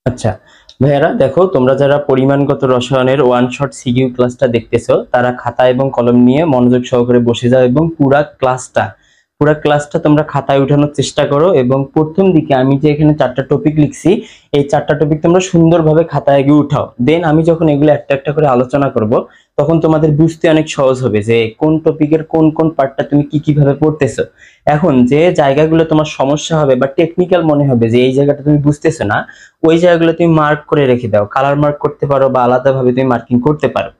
আচ্ছা ভাইয়ারা, দেখো তোমরা যারা পরিমাণগত রসায়নের ওয়ান শট সিকিউ ক্লাসটা দেখতেছো তারা খাতা এবং কলম নিয়ে মনোযোগ সহকারে বসে যাও এবং পুরা ক্লাসটা তোমরা খাতায় উঠানোর চেষ্টা করো। এবং প্রথম দিকে আমি যে এখানে 4টা টপিক লিখছি, এই 4টা টপিক তোমরা সুন্দরভাবে খাতায় গিয়ে উঠাও। দেন আমি যখন এগুলো একটা একটা করে আলোচনা করব, তখন তোমাদের বুঝতে অনেক সহজ হবে যে কোন টপিকের কোন কোন পার্টটা তুমি কি কিভাবে পড়তেছো। এখন যে জায়গাগুলো তোমার সমস্যা হবে বা টেকনিক্যাল মনে হবে যে এই জায়গাটা তুমি বুঝতেছো না, ওই জায়গাগুলো তুমি মার্ক করে রেখে দাও, কালার মার্ক করতে পারো বা আলাদাভাবে তুমি মার্কিং করতে পারো।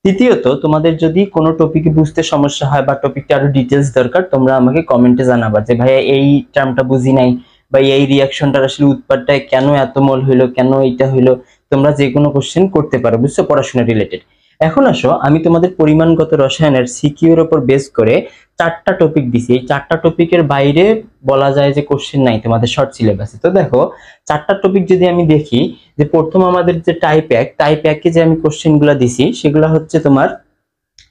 তৃতীয়ত, তোমাদের যদি কোনো টপিকে বুঝতে সমস্যা হয় বা টপিকটা আরো ডিটেলস দরকার, তোমরা আমাকে কমেন্টে জানাবা যে ভাইয়া এই টার্মটা বুঝি নাই বা এই রিয়াকশনটার আসলে উৎপাদটা কেন এত মোল হইলো, কেন এইটা হইলো। তোমরা যে কোনো কোশ্চেন করতে পারো, বুঝছো, পড়াশোনা রিলেটেড। এখন আসো, আমি তোমাদের পরিমাণগত রসায়নের সিকিউর উপর বেস করে 4টা টপিক দিছি। এই 4টা টপিকের বাইরে বলা যায় যে কোশ্চেন নাই তোমাদের শর্ট সিলেবাসে। তো দেখো, 4টা টপিক যদি আমি দেখি, যে প্রথম আমাদের যে টাইপ 1 যে আমি কোশ্চেন গুলা দিছি সেগুলো হচ্ছে তোমার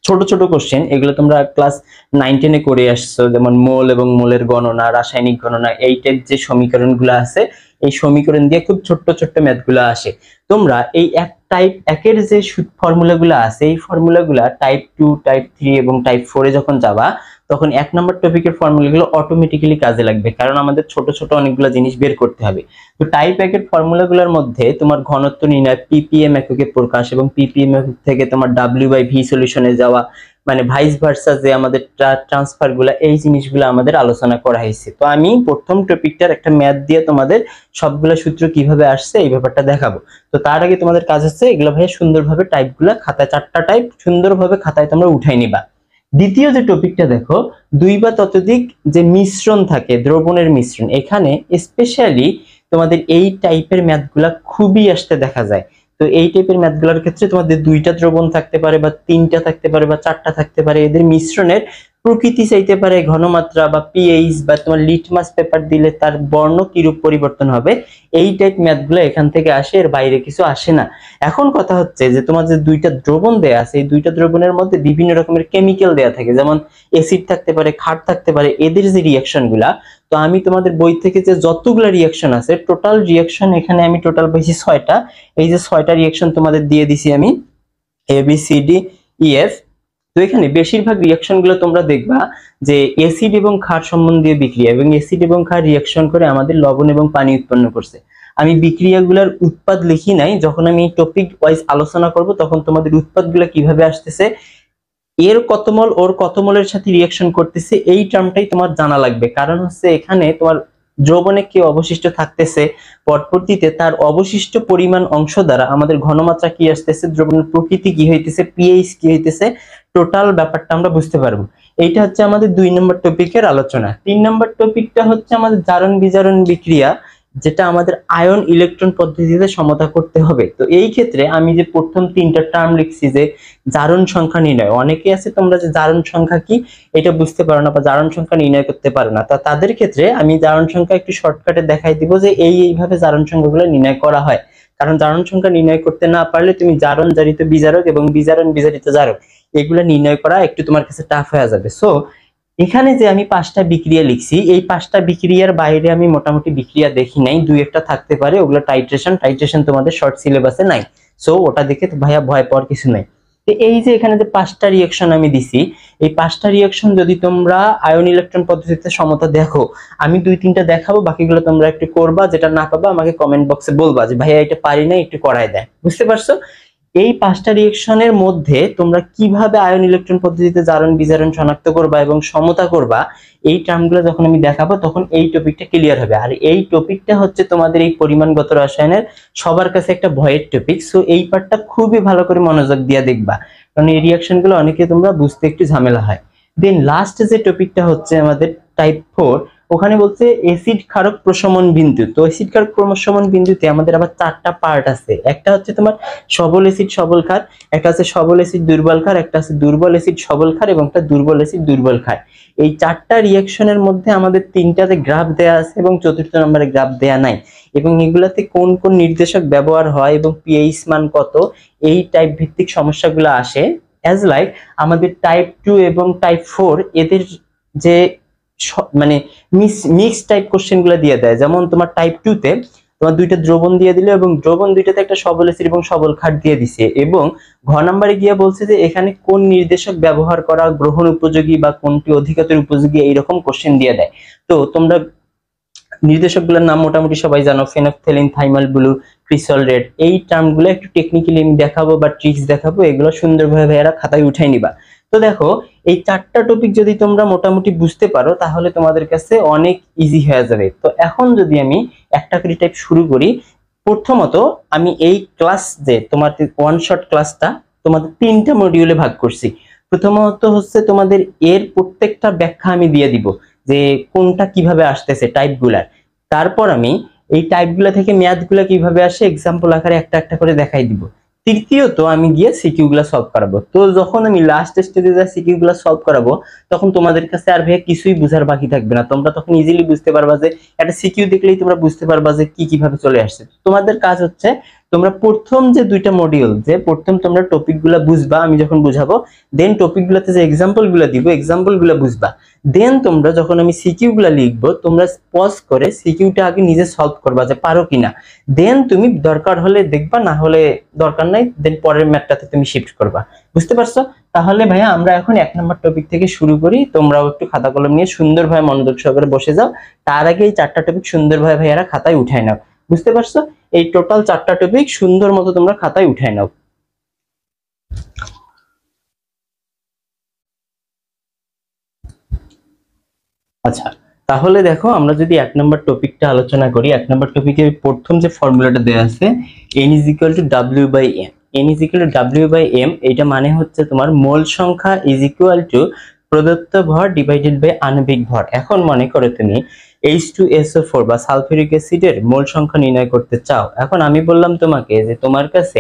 ছোট ছোট কোশ্চেন। এগুলো তোমরা ক্লাস 9-10-এ করে আসছো, যেমন মোল এবং মোলের গণনা, রাসায়নিক গণনা, এই টাইপ যে সমীকরণগুলো আছে, এই সমীকরণ দিয়ে খুব ছোট্ট ছোট্ট ম্যাথগুলো আসে। তোমরা এই টাইপ 1-এর যে ফর্মুলাগুলো আছে, এই ফর্মুলাগুলা টাইপ 2, টাইপ 3 এবং টাইপ 4-এ যখন যাবা, তখন 1 নম্বর টপিকের ফর্মুলাগুলো অটোমেটিক্যালি কাজে লাগবে, কারণ আমাদের ছোট ছোট অনেকগুলো জিনিস বের করতে হবে। তো টাইপ 1-এর ফর্মুলাগুলোর মধ্যে তোমার ঘনত্ব নির্ণয়, পিপিএম এককে প্রকাশ, এবং পিপিএম একক থেকে তোমার ডব্লিউ/ভি সলিউশনে যাওয়া, মানে ভাইস ভার্সা যে আমাদের ট্রান্সফার গুলা, এই জিনিসগুলো আমাদের আলোচনা করা হয়েছে। তো আমি প্রথম টপিকটার একটা ম্যাথ দিয়ে তোমাদের সবগুলা সূত্র কিভাবে আসছে এই ব্যাপারটা দেখাবো। তো তার আগে তোমাদের কাজ হচ্ছে এগুলো ভাই সুন্দরভাবে টাইপগুলা খাতায়, 4টা টাইপ সুন্দরভাবে খাতায় তোমরা উঠাই নিবা। দ্বিতীয় যে টপিকটা দেখো, 2 বা ততোধিক যে মিশ্রণ থাকে, দ্রবণের মিশ্রণ, এখানে স্পেশালি তোমাদের এই টাইপের ম্যাথগুলা খুবই আসতে দেখা যায়। তো এই টাইপের ম্যাথগুলোর ক্ষেত্রে তোমাদের 2টা দ্রবণ থাকতে পারে বা 3টা থাকতে পারে বা 4টা থাকতে পারে, এদের মিশ্রণের প্রকৃতি চাইতে পারে, ঘনমাত্রা বা পিএইচ, বা তোমার লিটমাস পেপার দিলে তার বর্ণ কিরূপ পরিবর্তন হবে, এই টাইপ ম্যাথগুলো এখান থেকে আসে, এর বাইরে কিছু আসে না। এখন কথা হচ্ছে যে তোমার যে 2টা দ্রবণ দেয়া আছে, এই 2টা দ্রবণের মধ্যে বিভিন্ন রকমের কেমিক্যাল দেয়া থাকে, যেমন অ্যাসিড থাকতে পারে, ক্ষার থাকতে পারে, এদের যে রিঅ্যাকশন গুলা, তো আমি তোমাদের বই থেকে যে যতগুলা রিঅ্যাকশন আছে, টোটাল রিঅ্যাকশন এখানে আমি টোটাল পাইছি 6টা। এই যে 6টা রিঅ্যাকশন তোমাদের দিয়ে দিছি আমি, ABCDEF। তো এখানে বেশিরভাগ রিঅ্যাকশন গুলো তোমরা দেখবা যে অ্যাসিড এবং ক্ষার সম্বন্ধীয় বিক্রিয়া, এবং অ্যাসিড এবং ক্ষার রিঅ্যাকশন করে আমাদের লবণ এবং পানি উৎপন্ন করছে। আমি বিক্রিয়াগুলোর উৎপাদ লিখি নাই, যখন আমি টপিক ওয়াইজ আলোচনা করব তখন তোমাদের উৎপাদগুলো কিভাবে আসতেছে, এর কত মোল ওর কত মোলের সাথে রিঅ্যাকশন করতেছে, এই টার্মটাই তোমার জানা লাগবে। কারণ হচ্ছে এখানে তোমার দ্রবণে কি অবশিষ্ট থাকতেছে, পরবর্তীতে তার অবশিষ্ট পরিমাণ অংশ দ্বারা আমাদের ঘনমাত্রা কি আসতেছে, দ্রবণের প্রকৃতি কি হইতেছে, পিএইচ কি হইতেছে, টোটাল ব্যাপারটা আমরা বুঝতে পারবো। এইটা হচ্ছে আমাদের 2 নম্বর টপিকের আলোচনা। 3 নম্বর টপিকটা হচ্ছে আমাদের জারণ বিজারণ বিক্রিয়া, যেটা আমাদের আয়ন ইলেকট্রন পদ্ধতিতে সমতা করতে হবে। তো এই ক্ষেত্রে আমি যে প্রথম 3টা টার্ম লিখছি, যে জারণ সংখ্যা নির্ণয়, অনেকে আছে তোমরা যে জারণ সংখ্যা কি এটা বুঝতে পারো না বা জারণ সংখ্যা নির্ণয় করতে পারো না, তা তাদের ক্ষেত্রে আমি জারণ সংখ্যা একটু শর্টকাটে দেখাই দিব যে এইভাবে জারণ সংখ্যাগুলো নির্ণয় করা হয়। কারণ জারণ সংখ্যা নির্ণয় করতে না পারলে তুমি জারণ জারিত বিজারক এবং বিজারণ বিজারিত জারক এগুলো নির্ণয় করা একটু তোমার কাছে টাফ হয়ে যাবে। সো এখানে যে আমি 5টা বিক্রিয়া লিখছি, এই 5টা বিক্রিয়ার বাইরে আমি মোটামুটি বিক্রিয়া দেখি নাই, 2-1টা থাকতে পারে, ওগুলো টাইট্রেশন তোমাদের শর্ট সিলেবাসে নাই। সো ওটা দেখে ভাইয়া ভয় পাওয়ার কিছু নাই। তো এই যে এখানে যে 5টা রিঅ্যাকশন আমি দিছি, এই 5টা রিঅ্যাকশন যদি তোমরা আয়ন ইলেকট্রন পদ্ধতিতে সমতা দেখো, আমি 2-3টা দেখাবো, বাকিগুলো তোমরা একটু করবা, যেটা না পাবা আমাকে কমেন্ট বক্সে বলবা যে ভাইয়া এটা পারি না, একটু করায় দেয়। বুঝতে পারছো? এই 5টা রিঅ্যাকশনের মধ্যে তোমরা কিভাবে আয়ন ইলেকট্রন পদ্ধতিতে জারণ বিজারণ শনাক্ত করবা এবং সমতা করবা, এই টার্মগুলো যখন আমি দেখাবো তখন এই টপিকটা ক্লিয়ার হবে। আর এই টপিকটা হচ্ছে তোমাদের এই পরিমাণগত রসায়নের সবার কাছে একটা ভয়ের টপিক। সো এই পার্টটা খুবই ভালো করে মনোযোগ দিয়ে দেখবা, কারণ এই রিঅ্যাকশনগুলো অনেকে তোমরা বুঝতে একটু ঝামেলা হয়। দেন লাস্ট যে টপিকটা হচ্ছে আমাদের টাইপ 4, ওখানে বলছে অ্যাসিড ক্ষারক প্রশমন বিন্দু। তো অ্যাসিড ক্ষারক প্রশমন বিন্দুতে আমাদের আবার 4টা পার্ট আছে। একটা হচ্ছে তোমার সবল অ্যাসিড সবল ক্ষার, একটা আছে সবল অ্যাসিড দুর্বল ক্ষার, একটা আছে দুর্বল অ্যাসিড সবল ক্ষার, এবং একটা দুর্বল অ্যাসিড দুর্বল ক্ষার। এই 4টা রিঅ্যাকশনের মধ্যে আমাদের 3টাতে গ্রাফ দেয়া আছে এবং 4র্থ নম্বরে গ্রাফ দেয়া নাই, এবং এগুলাতে কোন কোন নির্দেশক ব্যবহার হয় এবং পিএইচ মান কত, এই টাইপ ভিত্তিক সমস্যাগুলো আসে। অ্যাজ লাইক আমাদের টাইপ 2 এবং টাইপ 4 এদের যে মানে মিক্স টাইপ কোশ্চেন গুলো দিয়ে দেয়। যেমন তোমার টাইপ 2 তে তোমার দুইটা দ্রবণ দিয়ে দিল এবং দ্রবণ দুইটাতে একটা সবল এসিড এবং সবল ক্ষার দিয়ে দিছে, এবং ঘ নম্বরে গিয়ে বলছে যে এখানে কোন নির্দেশক ব্যবহার করা গ্রহণ উপযোগী বা কোনটি অধিকতর উপযোগী, এইরকম কোশ্চেন দিয়ে দেয়। তো তোমরা নির্দেশকগুলোর নাম মোটামুটি সবাই জানো, ফেনফথেলিন, থাইমাল ব্লু, ক্রিসল রেড। এই টার্মগুলো একটু টেকনিক্যালি আমি দেখাবো বা ট্রিক্স দেখাবো, এগুলো সুন্দরভাবে ভাইয়ারা খাতায় উঠাই নিবা। তো দেখো এই চারটা টপিক যদি তোমরা মোটামুটি বুঝতে পারো তাহলে তোমাদের কাছে অনেক ইজি হয়ে যাবে। তো এখন যদি আমি একটা করে টাইপ শুরু করি, প্রথমত আমি এই ক্লাস যে তোমাদের ওয়ান শট ক্লাসটা তোমাদের 3টা মডিউলে ভাগ করছি। প্রথমত হচ্ছে তোমাদের এর প্রত্যেকটা ব্যাখ্যা আমি দিয়ে দিব যে কোনটা কিভাবে আসতেছে টাইপগুলার। তারপর আমি এই টাইপগুলা থেকে ম্যাথগুলা কিভাবে আসে এক্সাম্পল আকারে একটা একটা করে দেখাই দিব। তৃতীয়ত আমি গিয়ে সিকিউ গুলা সলভ করাবো। তো যখন আমি লাস্ট স্টেজে যা সিকিউ গুলা সলভ করাবো তখন তোমাদের কাছে আর ভাইয়া কিছুই বুঝার বাকি থাকবে না, তোমরা তখন ইজিলি বুঝতে পারবা যে একটা সিকিউ দেখলেই তোমরা বুঝতে পারবা যে কি কিভাবে চলে আসছে। তোমাদের কাজ হচ্ছে তোমরা প্রথম যে দুইটা মডিউল, যে প্রথম তোমরা টপিক গুলা বুঝবা আমি যখন বুঝাবো, দেন টপিক গুলাতে যে এক্সাম্পল গুলা দিব এক্সাম্পল গুলা বুঝবা, দেন তোমরা যখন আমি সিকিউ গুলা লিখবো তোমরা পজ করে সিকিউটা আগে নিজে সলভ করবা যে পারো কিনা, দেন তুমি দরকার হলে দেখবা, না হলে দরকার নাই, দেন পরের ম্যাথটাতে তুমি শিফট করবা। বুঝতে পারছো? তাহলে ভাইয়া আমরা এখন 1 নম্বর টপিক থেকে শুরু করি, তোমরাও একটু খাতা কলম নিয়ে সুন্দরভাবে মনোযোগ সহকারে বসে যাও। তার আগে এই 4টা টপিক সুন্দরভাবে ভাইয়ারা খাতায় উঠায় নাও। বুঝতে পারছো? এই টোটাল 4টা টপিক সুন্দর মতো তোমরা খাতায় উঠায় নাও। আচ্ছা, তাহলে দেখো আমরা যদি 1 নম্বর টপিকটা আলোচনা করি, 1 নম্বর টপিকে প্রথম যে ফর্মুলাটা দেওয়া আছে n = W/m, n = W/m, এটা মানে হচ্ছে তোমার মোল সংখ্যা = প্রদত্ত ভর ডিভাইডেড বাই আণবিক ভর। এখন মনে করো তুমি H2SO4 বা সালফিউরিক অ্যাসিডের মোল সংখ্যা নির্ণয় করতে চাও। এখন আমি বললাম তোমাকে যে তোমার কাছে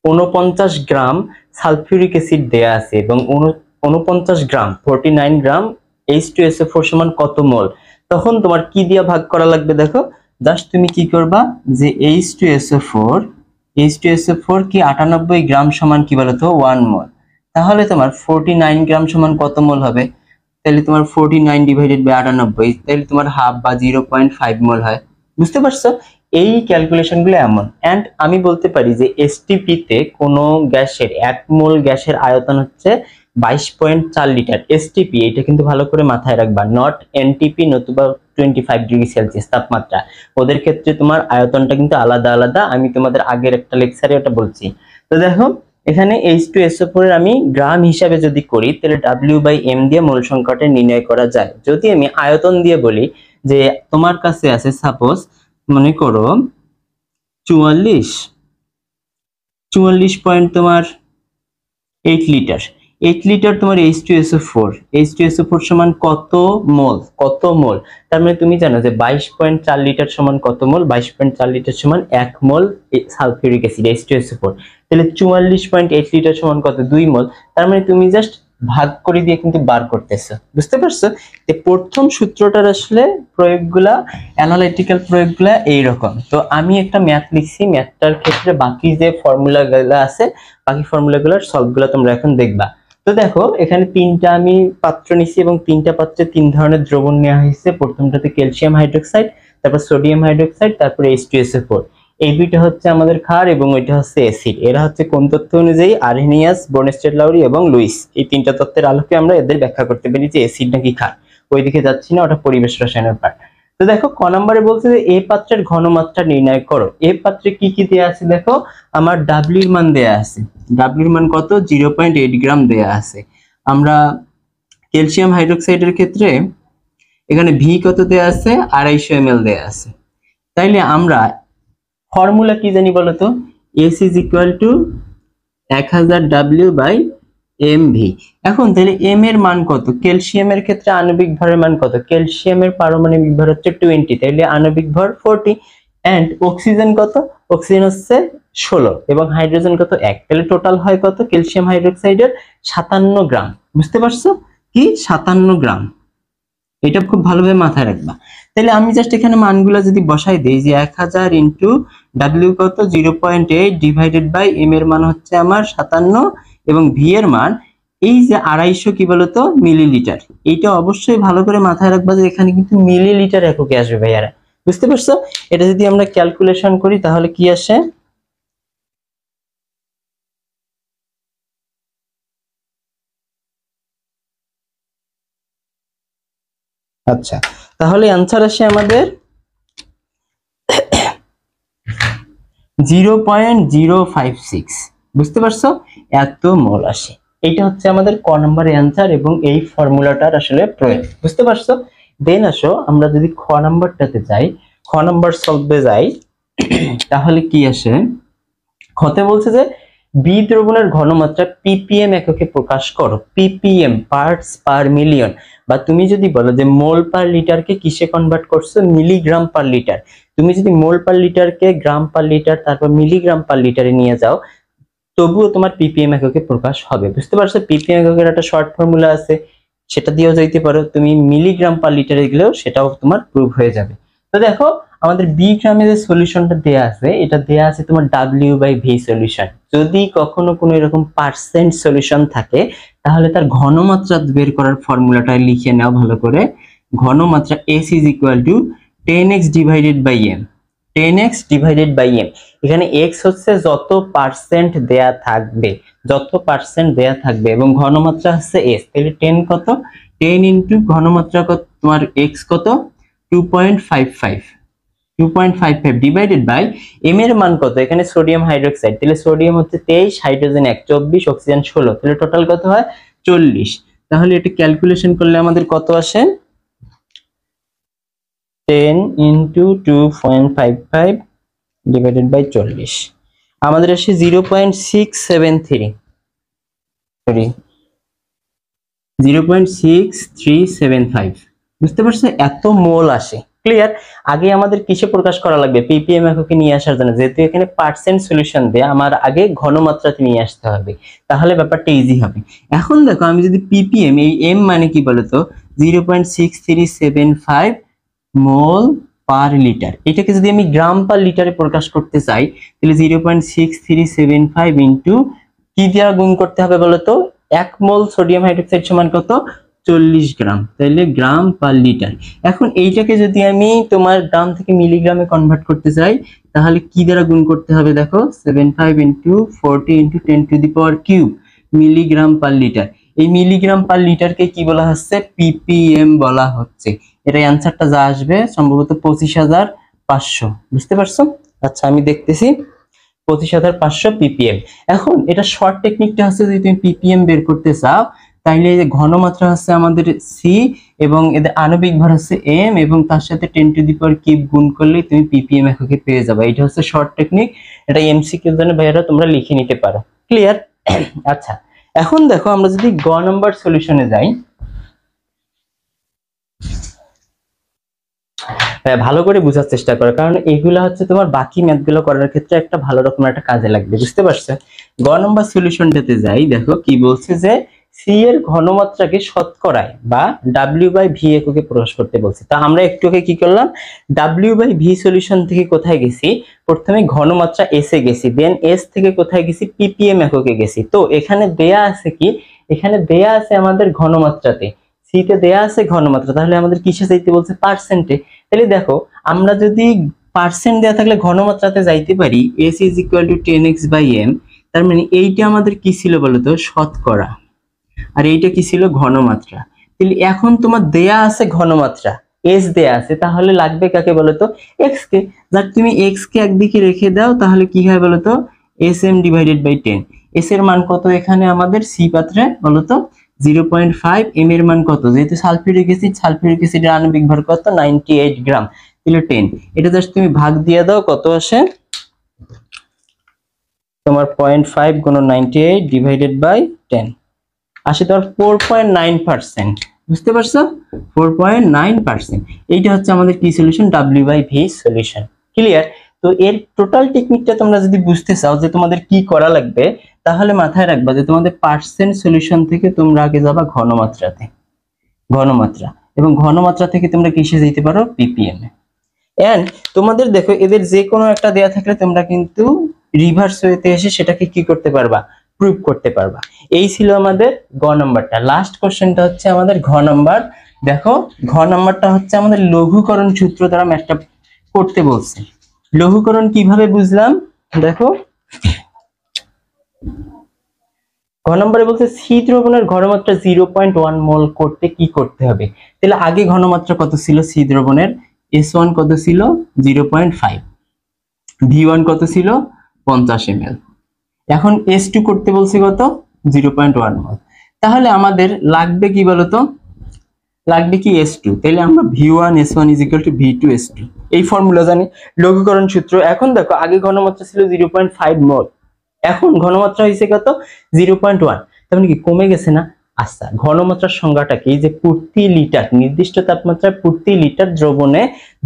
49 গ্রাম সালফিউরিক অ্যাসিড দেয়া আছে এবং 49 গ্রাম 49 গ্রাম H2SO4 সমান কত মোল, তখন তোমার কি দিয়ে ভাগ করা লাগবে? দেখো জাস্ট তুমি কি করবা যে H2SO4 কি 98 গ্রাম সমান কি বলতো 1 মোল, তাহলে তোমার 49 গ্রাম সমান কত মোল হবে? তাহলে তোমার 49 ডিভাইডেড বাই 98, তাহলে তোমার হাফ বা 0.5 মোল হয়। বুঝতে পারছো? এই ক্যালকুলেশন গুলো এমন। এন্ড আমি বলতে পারি যে এসটিপি তে কোনো গ্যাসের 1 মোল গ্যাসের আয়তন হচ্ছে 22.4 লিটার। এসটিপি এটা কিন্তু ভালো করে মাথায় রাখবা, নট এনটিপি নতুবা 25 ডিগ্রি সেলসিয়াস তাপমাত্রা। ওদের ক্ষেত্রে তোমার আয়তনটা কিন্তু আলাদা আলাদা, আমি তোমাদের আগের একটা লেকচারে ওটা বলছি। তো দেখো এখানে H2SO4 এর আমি গ্রাম হিসাবে যদি করি তাহলে W/m দিয়ে মোল সংখ্যাটা নির্ণয় করা যায়। যদি আমি আয়তন দিয়ে বলি যে তোমার কাছে আছে সাপোজ মনে করো 44 পয়েন্ট তোমার 8 লিটার, 8 লিটার তোমার H2SO4 সমান কত মোল? কত মোল? তার মানে তুমি জানো যে 22.4 লিটার সমান কত মোল? 22.4 লিটার সমান 1 মোল সালফিউরিক অ্যাসিড H2SO4। তাহলে 44.8 লিটার সমান কত? 2 মোল। তার মানে তুমি জাস্ট ভাগ করে দিয়ে কিন্তু বার করতেছো। বুঝতে পারছো? যে প্রথম সূত্রটার আসলে প্রয়োগগুলা, অ্যানালিটিক্যাল প্রয়োগগুলা এইরকম। তো আমি একটা ম্যাথ লিখছি, ম্যাথটার ক্ষেত্রে বাকি যে ফর্মুলাগুলো আছে বাকি ফর্মুলাগুলোর সলভগুলো তোমরা এখন দেখবা। তো দেখো এখানে 3টা আমি পাত্র নিছি এবং 3টা পাত্রে 3 ধরনের দ্রবণ নেওয়া হয়েছে। প্রথমটাতে ক্যালসিয়াম হাইড্রোক্সাইড, তারপর সোডিয়াম হাইড্রোক্সাইড, তারপর H2SO4। এই দুইটা হচ্ছে আমাদের ক্ষার এবং ওইটা হচ্ছে অ্যাসিড। এরা হচ্ছে কোন তথ্য অনুযায়ী? আরহেনিয়াস, বর্নস্টেড লাউরি এবং লুইস। এই 3টা তথ্যের আলোকে আমরা এদের ব্যাখ্যা করতে পারি যে অ্যাসিড নাকি ক্ষার। ওইদিকে যাচ্ছি না, ওটা পরিবেশ রসায়নের পার্ট। তো দেখো ক নম্বরে বলছে যে এ পাত্রের ঘনমাত্রা নির্ণয় করো। এ পাত্রে কি কি দেয়া আছে? দেখো আমার W এর মান দেয়া আছে। W এর মান কত? 0.8 গ্রাম দেয়া আছে। আমরা ক্যালসিয়াম হাইড্রোক্সাইডের ক্ষেত্রে এখানে V কত দেয়া আছে? 250 ml দেয়া আছে। তাইলে আমরা ফর্মুলা কি জানি বলতো? S = 1000 W/mv। এখন তাহলে m এর মান কত? ক্যালসিয়ামের ক্ষেত্রে আণবিক ভরের মান কত? ক্যালসিয়ামের পারমাণবিক ভর হচ্ছে 20, তাইলে আণবিক ভর 40। এন্ড অক্সিজেন কত? অক্সিজেন হচ্ছে 16 এবং হাইড্রোজেন কত? 1। তাহলে টোটাল হয় কত? ক্যালসিয়াম হাইড্রোক্সাইডের 57 গ্রাম। বুঝতে পারছো? কি 57 গ্রাম। এটা খুব ভালোভাবে মাথায় রাখবা। তাহলে আমি জাস্ট এখানে মানগুলো যদি বসাই দেই যে 1000 ইনটু W কত? 0.8 ডিভাইডেড বাই m এর মান হচ্ছে আমার 57 এবং v এর মান এই যে 250 কি বলতো? মিলিলিটার। এইটা অবশ্যই ভালো করে মাথায় রাখবা যে এখানে কিন্তু মিলিলিটার এককে আসবে ভাইয়ারা। বুঝতে পারছো? এটা যদি আমরা ক্যালকুলেশন করি তাহলে কি আসে, আচ্ছা তাহলে অ্যান্সার আসে আমাদের 0.056। বুঝতে পারছো? এত মোল আসে। এটা হচ্ছে আমাদের ক নম্বরের অ্যান্সার এবং এই ফর্মুলাটার আসলে প্রয়োগ। বুঝতে পারছো? দেন আসো আমরা যদি খ নাম্বারটাতে যাই, খ নাম্বার সলভে যাই, তাহলে কি আসে, খতে বলছে যে বি দ্রবণের ঘনমাত্রা ppm এককে প্রকাশ করো। ppm পার্টস পার মিলিয়ন, বা তুমি যদি বলো যে মোল পার লিটারকে কিসে কনভার্ট করছো, মিলিগ্রাম পার লিটার। তুমি যদি মোল পার লিটারকে গ্রাম পার লিটার তারপর মিলিগ্রাম পার লিটারে নিয়ে যাও, তবুও তোমার ppm এককে প্রকাশ হবে। বুঝতে পারছো? ppm এককের একটা শর্ট ফর্মুলা আছে, সেটা দিয়েও যাইতে পারো। তুমি মিলিগ্রাম পার লিটারে গেলেও সেটাও তোমার প্রুভ হয়ে যাবে। তো দেখো আমাদের বি গ্রামে যে সলিউশনটা দেয়া আছে, এটা দেয়া আছে তোমার W/V সলিউশন। যদি কখনো কোনো এরকম পার্সেন্ট সলিউশন থাকে তাহলে তার ঘনমাত্রা বের করার ফর্মুলাটা লিখে নাও ভালো করে। ঘনমাত্রা S is equal to 10x divided by m। 10x divided by m, এখানে x হচ্ছে যত পার্সেন্ট দেয়া থাকবে, যত পার্সেন্ট দেয়া থাকবে, এবং ঘনমাত্রা হচ্ছে s। তাহলে 10 কত, 10 ইনটু ঘনমাত্রা কত তোমার x কত 2.55, 2.55 ডিভাইডেড বাই m এর মান কত, এখানে সোডিয়াম হাইড্রোক্সাইড, তাহলে সোডিয়াম হচ্ছে 23, হাইড্রোজেন 1, 24, অক্সিজেন 16, তাহলে টোটাল কত হয় 40। তাহলে এটা ক্যালকুলেশন করলে আমাদের কত আসে, 10 ইনটু 2.55 ডিভাইডেড বাই 40, আমাদের আসে 0.673, সরি 0.6375। বুঝতে পারছো? এত মোল আসে। ক্লিয়ার? আগে আমাদের কিসে প্রকাশ করা লাগবে, ppm এককে নিয়ে আসার জন্য, যেহেতু এখানে পার্সেন্ট সলিউশন দেয়া, আমার আগে ঘনমাত্রাতে নিয়ে আসতে হবে, তাহলে ব্যাপারটা ইজি হবে। এখন দেখো আমি যদি ppm, এই m মানে কি বলতো 0.6375 মোল পার লিটার, এটাকে যদি আমি গ্রাম পার লিটারে প্রকাশ করতে চাই তাহলে 0.6375 ইন্টু কি দিয়ে গুণ করতে হবে বলতো, 1 মোল সোডিয়াম হাইড্রোক্সাইড সমান কত 40 গ্রাম, তাহলে গ্রাম পার লিটার। এখন এইটাকে যদি আমি তোমার গ্রাম থেকে মিলিগ্রামে কনভার্ট করতে চাই তাহলে কি দ্বারা গুণ করতে হবে, দেখো 75 into 40 into 10 to the power cube milligram per litre. এই মিলিগ্রাম পার লিটারকে কি বলা হচ্ছে, ppm বলা হচ্ছে। এটা অ্যান্সারটা যা আসবে সম্ভবত 25,500। বুঝতে পারছো? আচ্ছা আমি দেখতেছি 25,500 ppm। এখন এটা শর্ট টেকনিকটা হচ্ছে, যদি তুমি ppm বের করতে চাও তাইলে এই যে ঘনমাত্রা হচ্ছে আমাদের c এবং এদের আণবিক ভর হচ্ছে m, এবং তার সাথে 10 টু দি পাওয়ার কিউব গুণ করলে তুমি ppm এককে পেয়ে যাবে। এটা হচ্ছে শর্ট টেকনিক, এটা এমসিকিউ জন্য ভাইরা তোমরা লিখে নিতে পারো। ক্লিয়ার? আচ্ছা এখন দেখো আমরা যদি গ নাম্বার সলিউশনে যাই, ভালো করে বোঝার চেষ্টা করো, কারণ এগুলা হচ্ছে তোমার বাকি ম্যাথগুলো করার ক্ষেত্রে একটা ভালো রকমের একটা কাজে লাগবে। বুঝতে পারছো? গ নম্বর সলিউশনটাতে যাই, দেখো কি বলছে যে সি এর ঘনমাত্রাকে শতকরায় বা W/V এককে প্রকাশ করতে বলছে। তা আমরা একটু আগে কি করলাম, W/V সলিউশন থেকে কোথায় গেছি, প্রথমে ঘনমাত্রা S এ গেছি, দেন S থেকে কোথায় গেছি, ppm এককে গেছি। তো এখানে দেয়া আছে কি, এখানে দেয়া আছে আমাদের ঘনমাত্রাতে, সি তে দেয়া আছে ঘনমাত্রা, তাহলে আমাদের কিসে যাইতে বলছে, পার্সেন্টে। তাহলে দেখো আমরা যদি পার্সেন্ট দেয়া থাকলে ঘনমাত্রাতে যাইতে পারি, S is equal to 10x by m, তার মানে এইটা আমাদের কি ছিল বলতো, শতকরা, আর এইটা কি ছিল, ঘনমাত্রা। তাহলে এখন তোমার দেয়া আছে ঘনমাত্রা, S দেয়া আছে, তাহলে লাগবে কাকে বলতো, x কে। যাক তুমি x কে একদিকে রেখে দাও তাহলে কি হয় বলতো, Sm ডিভাইডেড বাই 10। S এর মান কত এখানে আমাদের সি পাত্রে বলতো 0.5, m এর মান কত, যেহেতু সালফিউরিক অ্যাসিডের আণবিক ভর কত 98 গ্রাম, তাহলে 10। এটা জাস্ট তুমি ভাগ দিয়ে দাও, কত আসে তোমার 0.5 গুণন 98 ডিভাইডেড বাই 10 আসে তোমার 4.9%। বুঝতে পারছো? 4.9%। এইটা হচ্ছে আমাদের কি সলিউশন, W/V সলিউশন। ক্লিয়ার? তো এর টোটাল টেকনিকটা তোমরা যদি বুঝতে চাও যে তোমাদের কি করা লাগবে, তাহলে মাথায় রাখবা যে তোমাদের পার্সেন্ট সলিউশন থেকে তোমরা আগে যাবা ঘনমাত্রাতে, ঘনমাত্রা, এবং ঘনমাত্রা থেকে তোমরা কিসে যেতে পারো, ppm এ। এন্ড তোমাদের দেখো এদের যে কোনো একটা দেয়া থাকলে তোমরা কিন্তু রিভার্স ওয়েতে এসে সেটাকে কি করতে পারবা, প্রুভ করতে পারবা। এই ছিল আমাদের গ নাম্বারটা। লাস্ট কোশ্চেনটা হচ্ছে আমাদের ঘ নাম্বার। দেখো ঘ নাম্বারটা হচ্ছে আমাদের লঘুকরণ সূত্র দ্বারা ম্যাথটা করতে বলছে। লঘুকরণ কিভাবে বুঝলাম দেখো, গ নম্বরে বলছে সি দ্রবণের ঘনমাত্রা 0.1 মোল করতে কি করতে হবে। তাহলে আগে ঘনমাত্রা কত ছিল সি দ্রবণের, S1 কত ছিল 0.5, V1 কত ছিল 50 ml, এখন S2 করতে বলছে কত 0.1 মোল। তাহলে আমাদের লাগবে কি বলতো, লাগবে কি S2, তাহলে আমরা V1 S1 V2 S2 এই ফর্মুলা জানি, লঘুকরণ সূত্র। এখন দেখো আগে ঘনমাত্রা ছিল 0.5 মোল, এখন ঘনমাত্রা হয়েছে কত 0.1, তার মানে কি কমে গেছে না। আচ্ছা, ঘনমাত্রার সংজ্ঞাটা কি, যে প্রতি লিটার নির্দিষ্ট তাপমাত্রায় প্রতি লিটার দ্রবণে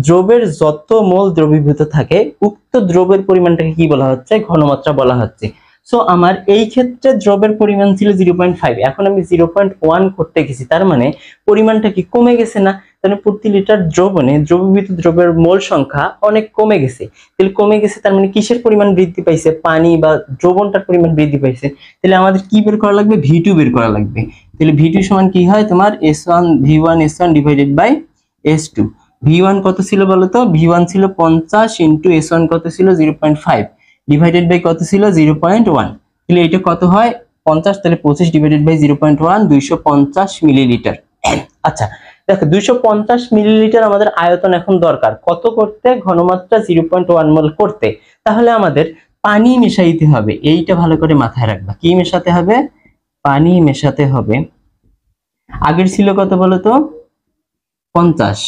দ্রবের যত মোল দ্রবীভূত থাকে উক্ত দ্রবের পরিমাণটাকে কি বলা হচ্ছে, ঘনমাত্রা বলা হচ্ছে। সো আমার এই ক্ষেত্রে দ্রবের পরিমাণ ছিল 0.5, এখন আমি 0.1 করতে গেছি, তার মানে পরিমাণটা কি কমে গেছে না। তাহলে প্রতি লিটার দ্রবণে দ্রবীভূত দ্রবের মোল সংখ্যা অনেক কমে গেছে। তাহলে কমে গেছে তার মানে কিসের পরিমাণ বৃদ্ধি পাইছে, পানি বা দ্রবণটার পরিমাণ বৃদ্ধি পাইছে। তাহলে আমাদের কি বের করা লাগবে, V2 বের করা লাগবে। তাহলে V2 সমান কি হয় তোমার V1 S1 divided by S2। V1 কত ছিল বলতো, V1 ছিল 50 ইনটু S1 কত ছিল 0.5 ডিভাইডেড বাই কত ছিল 0.1। তাহলে এটা কত হয় 50, তাহলে 25 ডিভাইডেড বাই 0.1 250 মিলিলিটার। আচ্ছা দেখো 250 মিলিলিটার আমাদের আয়তন এখন দরকার কত করতে, ঘনমাত্রা 0.1 মোল করতে। তাহলে আমাদের পানি মেশাইতে হবে, এইটা ভালো করে মাথায় রাখবা। কি মেশাতে হবে, পানি মেশাতে হবে। আগের ছিল কত বলতো 50,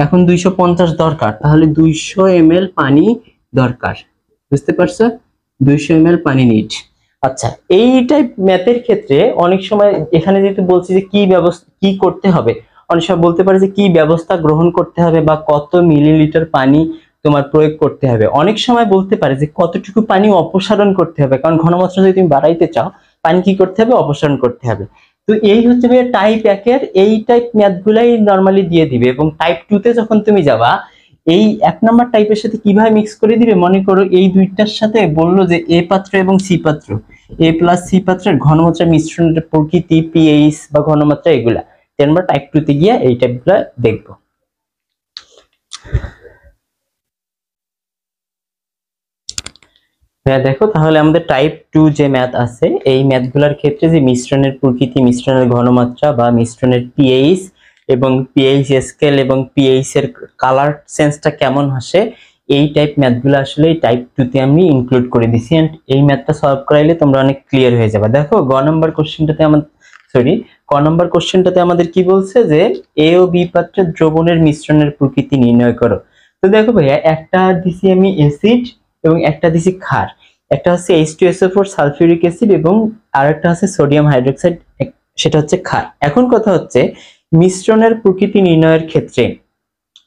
এখন 250 দরকার, তাহলে 200 ml পানি দরকার। বুঝতে পারছো, 200 ml পানি নিড। আচ্ছা এই টাইপ ম্যাথের ক্ষেত্রে অনেক সময় এখানে যেহেতু বলছি যে কি ব্যবস্থা কি করতে হবে, অনেক সময় বলতে পারে যে কি ব্যবস্থা গ্রহণ করতে হবে বা কত মিলিলিটার পানি তোমার প্রয়োগ করতে হবে। অনেক সময় বলতে পারে যে কতটুকু পানি অপসারণ করতে হবে, কারণ ঘনমাত্রা যদি তুমি বাড়াইতে চাও পানি কি করতে হবে, অপসারণ করতে হবে। তো এই হচ্ছে ভাইয়া টাইপ 1 এর এই টাইপ ম্যাথগুলাই নরমালি দিয়ে দিবে, এবং টাইপ 2 তে যখন তুমি যাবা এই 1 নাম্বার টাইপের সাথে কিভাবে মিক্স করে দিবে, মনে করো এই দুইটার সাথে বললো যে এ পাত্র এবং সি পাত্র, এ প্লাস সি পাত্রের ঘনমাত্রা মিশ্রণের প্রকৃতি, পিএইচ বা ঘনমাত্রা এগুলা আমরা টাইপ 2 তে গিয়ে এই টাইপগুলো দেখবো। দেখো তাহলে আমাদের টাইপ 2 যে ম্যাথ আছে এই ম্যাথগুলোর ক্ষেত্রে যে মিশ্রণের প্রকৃতি, মিশ্রণের ঘনমাত্রা বা মিশ্রণের পিএইচ এবং পিএইচ স্কেল এবং পিএইচ এর কালার সেন্সটা কেমন আসে, এই টাইপ ম্যাথগুলো আসলে এই টাইপ 2 তে আমি ইনক্লুড করে দিছি। এন্ড এই ম্যাথটা সলভ করাইলে তোমরা অনেক ক্লিয়ার হয়ে যাবে। দেখো গ নাম্বার কোশ্চেনটাতে ক নাম্বার কোশ্চেনটাতে আমাদের কি বলছে যে এ ও বি পাত্রের দ্রবণের মিশ্রণের প্রকৃতি নির্ণয় করো। তো দেখো ভাইয়া একটা দিছি আমি অ্যাসিড এবং একটা দিছি ক্ষার, একটা হচ্ছে H2SO4 সালফিউরিক অ্যাসিড এবং আরেকটা হচ্ছে সোডিয়াম হাইড্রোক্সাইড, সেটা হচ্ছে ক্ষার। এখন কথা হচ্ছে মিশ্রণের প্রকৃতি নির্ণয়ের ক্ষেত্রে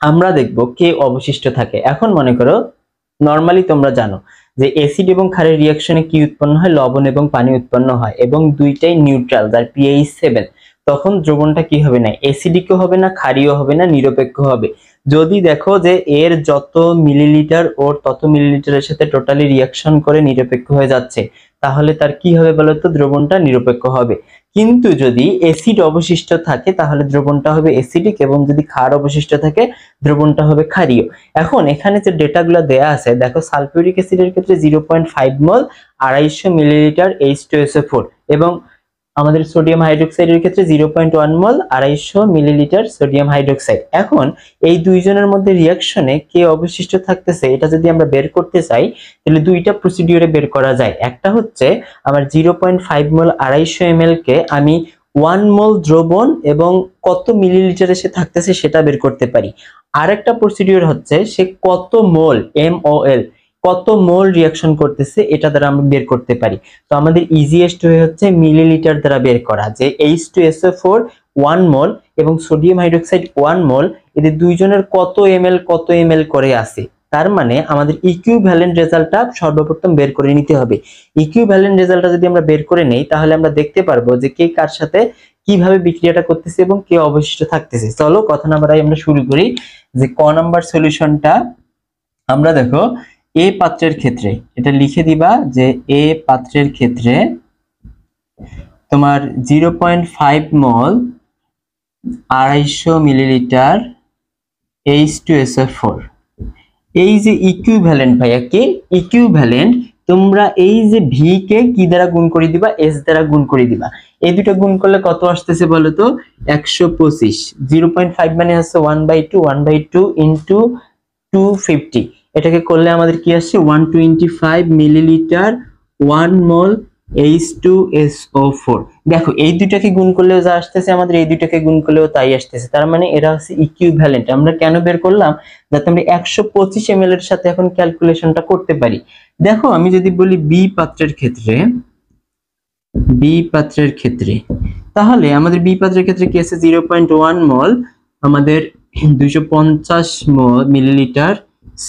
আমরা দেখব কে অবশিষ্ট থাকে। এখন মনে করো নরমালি তোমরা জানো যে অ্যাসিড এবং ক্ষারের রিঅ্যাকশনে কি উৎপন্ন হয়, লবণ এবং পানি উৎপন্ন হয় এবং দুইটাই নিউট্রাল যার পিএইচ 7, তখন দ্রবণটা কি হবে না, অ্যাসিডিকও হবে না ক্ষারীয় হবে না, নিরপেক্ষ হবে। যদি দেখো যে এর যত মিলিলিটার ওর তত মিলিলিটারের সাথে টোটালি রিঅ্যাকশন করে নিরপেক্ষ হয়ে যাচ্ছে, তাহলে তার কি হবে বলতো, দ্রবণটা নিরপেক্ষ হবে। কিন্তু যদি অ্যাসিড অবশিষ্ট থাকে তাহলে দ্রবণটা হবে অ্যাসিডিক, এবং যদি ক্ষার অবশিষ্ট থাকে দ্রবণটা হবে ক্ষারীয়। এখন এখানে যে ডেটাগুলো দেয়া আছে দেখো, সালফিউরিক অ্যাসিডের ক্ষেত্রে 0.5 মোল 250 মিলিলিটার H2SO4 এবং আমাদের সোডিয়াম হাইড্রোক্সাইডের ক্ষেত্রে 0.1 মোল 250 মিলিলিটার সোডিয়াম হাইড্রোক্সাইড। এখন এই দুইজনের মধ্যে রিঅ্যাকশনে কে অবশিষ্ট থাকতেছে এটা যদি আমরা বের করতে চাই তাহলে দুইটা প্রসিডিউরে বের করা যায়। একটা হচ্ছে আমার 0.5 মোল 250 ml কে আমি 1 মোল দ্রবণ এবং কত মিলিলিটারে সে থাকতেছে সেটা বের করতে পারি। আরেকটা প্রসিডিউর হচ্ছে সে কত মোল MOL কত মোল রিঅ্যাকশন করতেছে এটা দ্বারা আমরা বের করতে পারি। তো আমাদের ইজিয়েস্ট ওয়ে হচ্ছে মিলিলিটার দ্বারা বের করা, যে H2SO4 1 মোল এবং সোডিয়াম হাইড্রোক্সাইড 1 মোল, এদের দুইজনের কত ml করে আছে। তার মানে আমাদের ইকুইভ্যালেন্ট রেজাল্টটা সর্বপ্রথম বের করে নিতে হবে। ইকুইভ্যালেন্ট রেজাল্টটা যদি আমরা বের করে নেই তাহলে আমরা দেখতে পারবো যে কে কার সাথে কিভাবে বিক্রিয়াটা করতেছে এবং কে অবশিষ্ট থাকতেছে। চলো কথা না বাড়াই আমরা শুরু করি। যে ক নাম্বার সলিউশনটা আমরা দেখো এ পাত্রের ক্ষেত্রে এটা লিখে দিবা যে এ পাত্রের ক্ষেত্রে তোমার 0.5 মোল 250 মিলিলিটার H2SO4 এই যে ইকুইভ্যালেন্ট ভাইয়া কি ইকুইভ্যালেন্ট, তোমরা এই যে ভি কে কি দ্বারা গুণ করে দিবা, এস দ্বারা গুণ করে দিবা। এই দুটো গুণ করলে কত আসতেছে বলো তো 125। 0.5 মানে হচ্ছে 1/2, 1/2 ইন্টু 250, এটাকে করলে আমাদের কি আসছে 125 মিলিলিটার 1 মোল H2SO4। দেখো এই দুটাকে গুণ করলেও যা আসতেছে আমাদের এই দুটাকে গুণ করলেও তাই আসতেছে, তার মানে এরা হচ্ছে ইকুইভ্যালেন্ট। আমরা কেন বের করলাম, যাতে আমরা 125 ml এর সাথে এখন ক্যালকুলেশনটা করতে পারি। দেখো আমি যদি বলি বি পাত্রের ক্ষেত্রে, তাহলে আমাদের বি পাত্রের ক্ষেত্রে কি আছে 0.1 মোল আমাদের 250 মিলিলিটার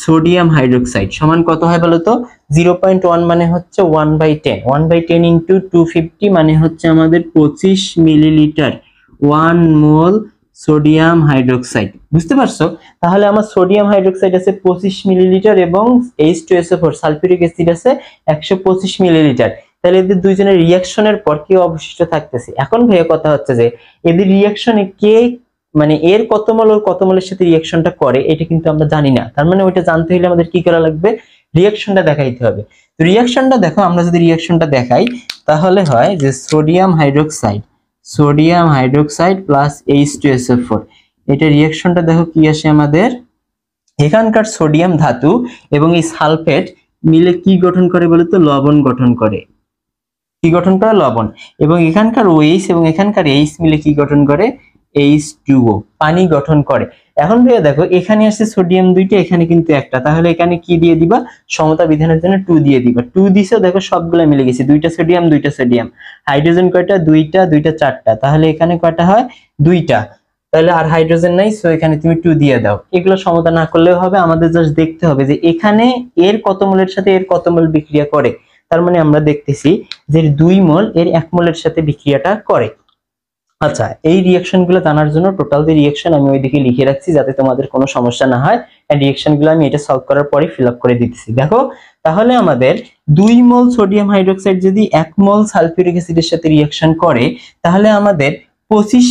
সোডিয়াম হাইড্রোক্সাইড সমান কত হয় বলতো 0.1 মানে হচ্ছে 1/10, 1/10 ইন্টু 250 মানে হচ্ছে আমাদের 25 মিলিলিটার 1 মোল সোডিয়াম হাইড্রোক্সাইড। বুঝতে পারছো? তাহলে আমার সোডিয়াম হাইড্রোক্সাইড আছে 25 মিলিলিটার এবং H2SO4 সালফিউরিক অ্যাসিড আছে 125 মিলিলিটার। তাহলে এদের দুইজনের রিঅ্যাকশনের পর কি অবশিষ্ট থাকতেছে। এখন ভাইয়া কথা হচ্ছে যে এদের রিঅ্যাকশনে কে মানে এর কত মোল ওর কত মোলের সাথে রিঅ্যাকশনটা করে এটা কিন্তু আমরা জানি না। তার মানে ওইটা জানতে হলে আমাদের কি করা লাগবে, রিঅ্যাকশনটা দেখাইতে হবে। তো রিঅ্যাকশনটা দেখো, আমরা যদি রিঅ্যাকশনটা দেখাই তাহলে হয় যে সোডিয়াম হাইড্রোক্সাইড প্লাস H2SO4, এটা রিঅ্যাকশনটা দেখো কি আসে আমাদের, এখানকার সোডিয়াম ধাতু এবং এই সালফেট মিলে কি গঠন করে বলতো লবণ গঠন করে। কি গঠন করে লবণ, এবং এখানকার OH এবং এখানকার H মিলে কি গঠন করে H2O, পানি গঠন করে। এখন ভাইয়া দেখো এখানে আসছে সোডিয়াম দুইটা, এখানে কিন্তু একটা, তাহলে এখানে কি দিয়ে দিবা সমতা বিধানের জন্য 2 দিয়ে দিবা। 2 দিছো, দেখো সবগুলা মিলে গেছে, দুইটা সোডিয়াম। হাইড্রোজেন কয়টা, দুইটা চারটা, তাহলে এখানে কয়টা হয় দুইটা, তাহলে আর হাইড্রোজেন নাই, সো এখানে তুমি 2 দিয়ে দাও। এগুলো সমতা না করলেও হবে, আমাদের জাস্ট দেখতে হবে যে এখানে এর কত মোলের সাথে এর কত মোল বিক্রিয়া করে। তার মানে আমরা দেখতেছি যে 2 মোল এর 1 মোলের সাথে বিক্রিয়াটা করে। আচ্ছা, এই রিঅ্যাকশন গুলো জানার জন্য টোটাল যে রিঅ্যাকশন আমি ওইদিকে লিখে রাখছি যাতে তোমাদের কোনো সমস্যা না হয়। এই রিঅ্যাকশন গুলো আমি এটা সলভ করার পরে ফিল আপ করে দিতেছি। দেখো তাহলে আমাদের 2 মোল সোডিয়াম হাইড্রোক্সাইড যদি 1 মোল সালফিউরিক অ্যাসিডের সাথে রিঅ্যাকশন করে, তাহলে আমাদের 25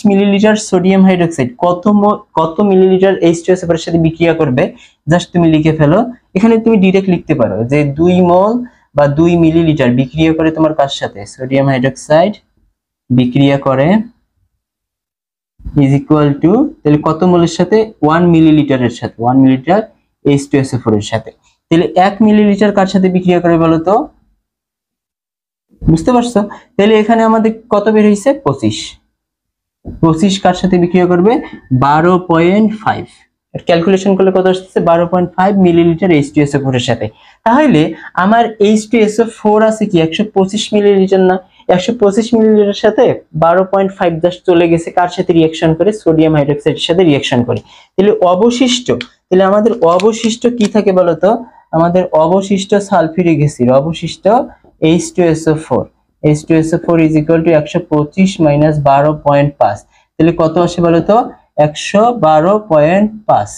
মিলিলিটার সোডিয়াম হাইড্রোক্সাইড কত মিলিলিটার H2SO4 এর সাথে বিক্রিয়া করবে, জাস্ট তুমি লিখে ফেলো। এখানে তুমি ডাইরেক্ট লিখতে পারো যে 2 মোল বা 2 মিলিলিটার বিক্রিয়া করে তোমার কার সাথে, সোডিয়াম হাইড্রোক্সাইড বিক্রিয়া করে ইজ ইকুয়াল টু, তাহলে কত মোলের সাথে 1 মিলিলিটারের সাথে, 1 মিলিলিটার H2SO4 এর সাথে। তাহলে 1 মিলিলিটার কার সাথে বিক্রিয়া করে বলো তো, বুঝতে পারছো? তাহলে এখানে আমাদের কত বের হইছে 25 কার সাথে বিক্রিয়া করবে 12.5, ক্যালকুলেশন করলে কত আসছে 12.5 মিলিলিটার H2SO4 এর সাথে। তাহলে আমার H2SO4 আছে কি 125 মিলিলিটার না, 125 মিলিলিটারের সাথে 12.5 জাস্ট চলে গেছে কার সাথে রিঅ্যাকশন করে, সোডিয়াম হাইড্রোক্সাইডের সাথে রিঅ্যাকশন করে। তাহলে আমাদের অবশিষ্ট কি থাকে বলতো, আমাদের অবশিষ্ট সালফিউরিক অ্যাসিড, অবশিষ্ট H2SO4 is equal two 125 minus 12.5, তাহলে কত আসে বলতো 112.5,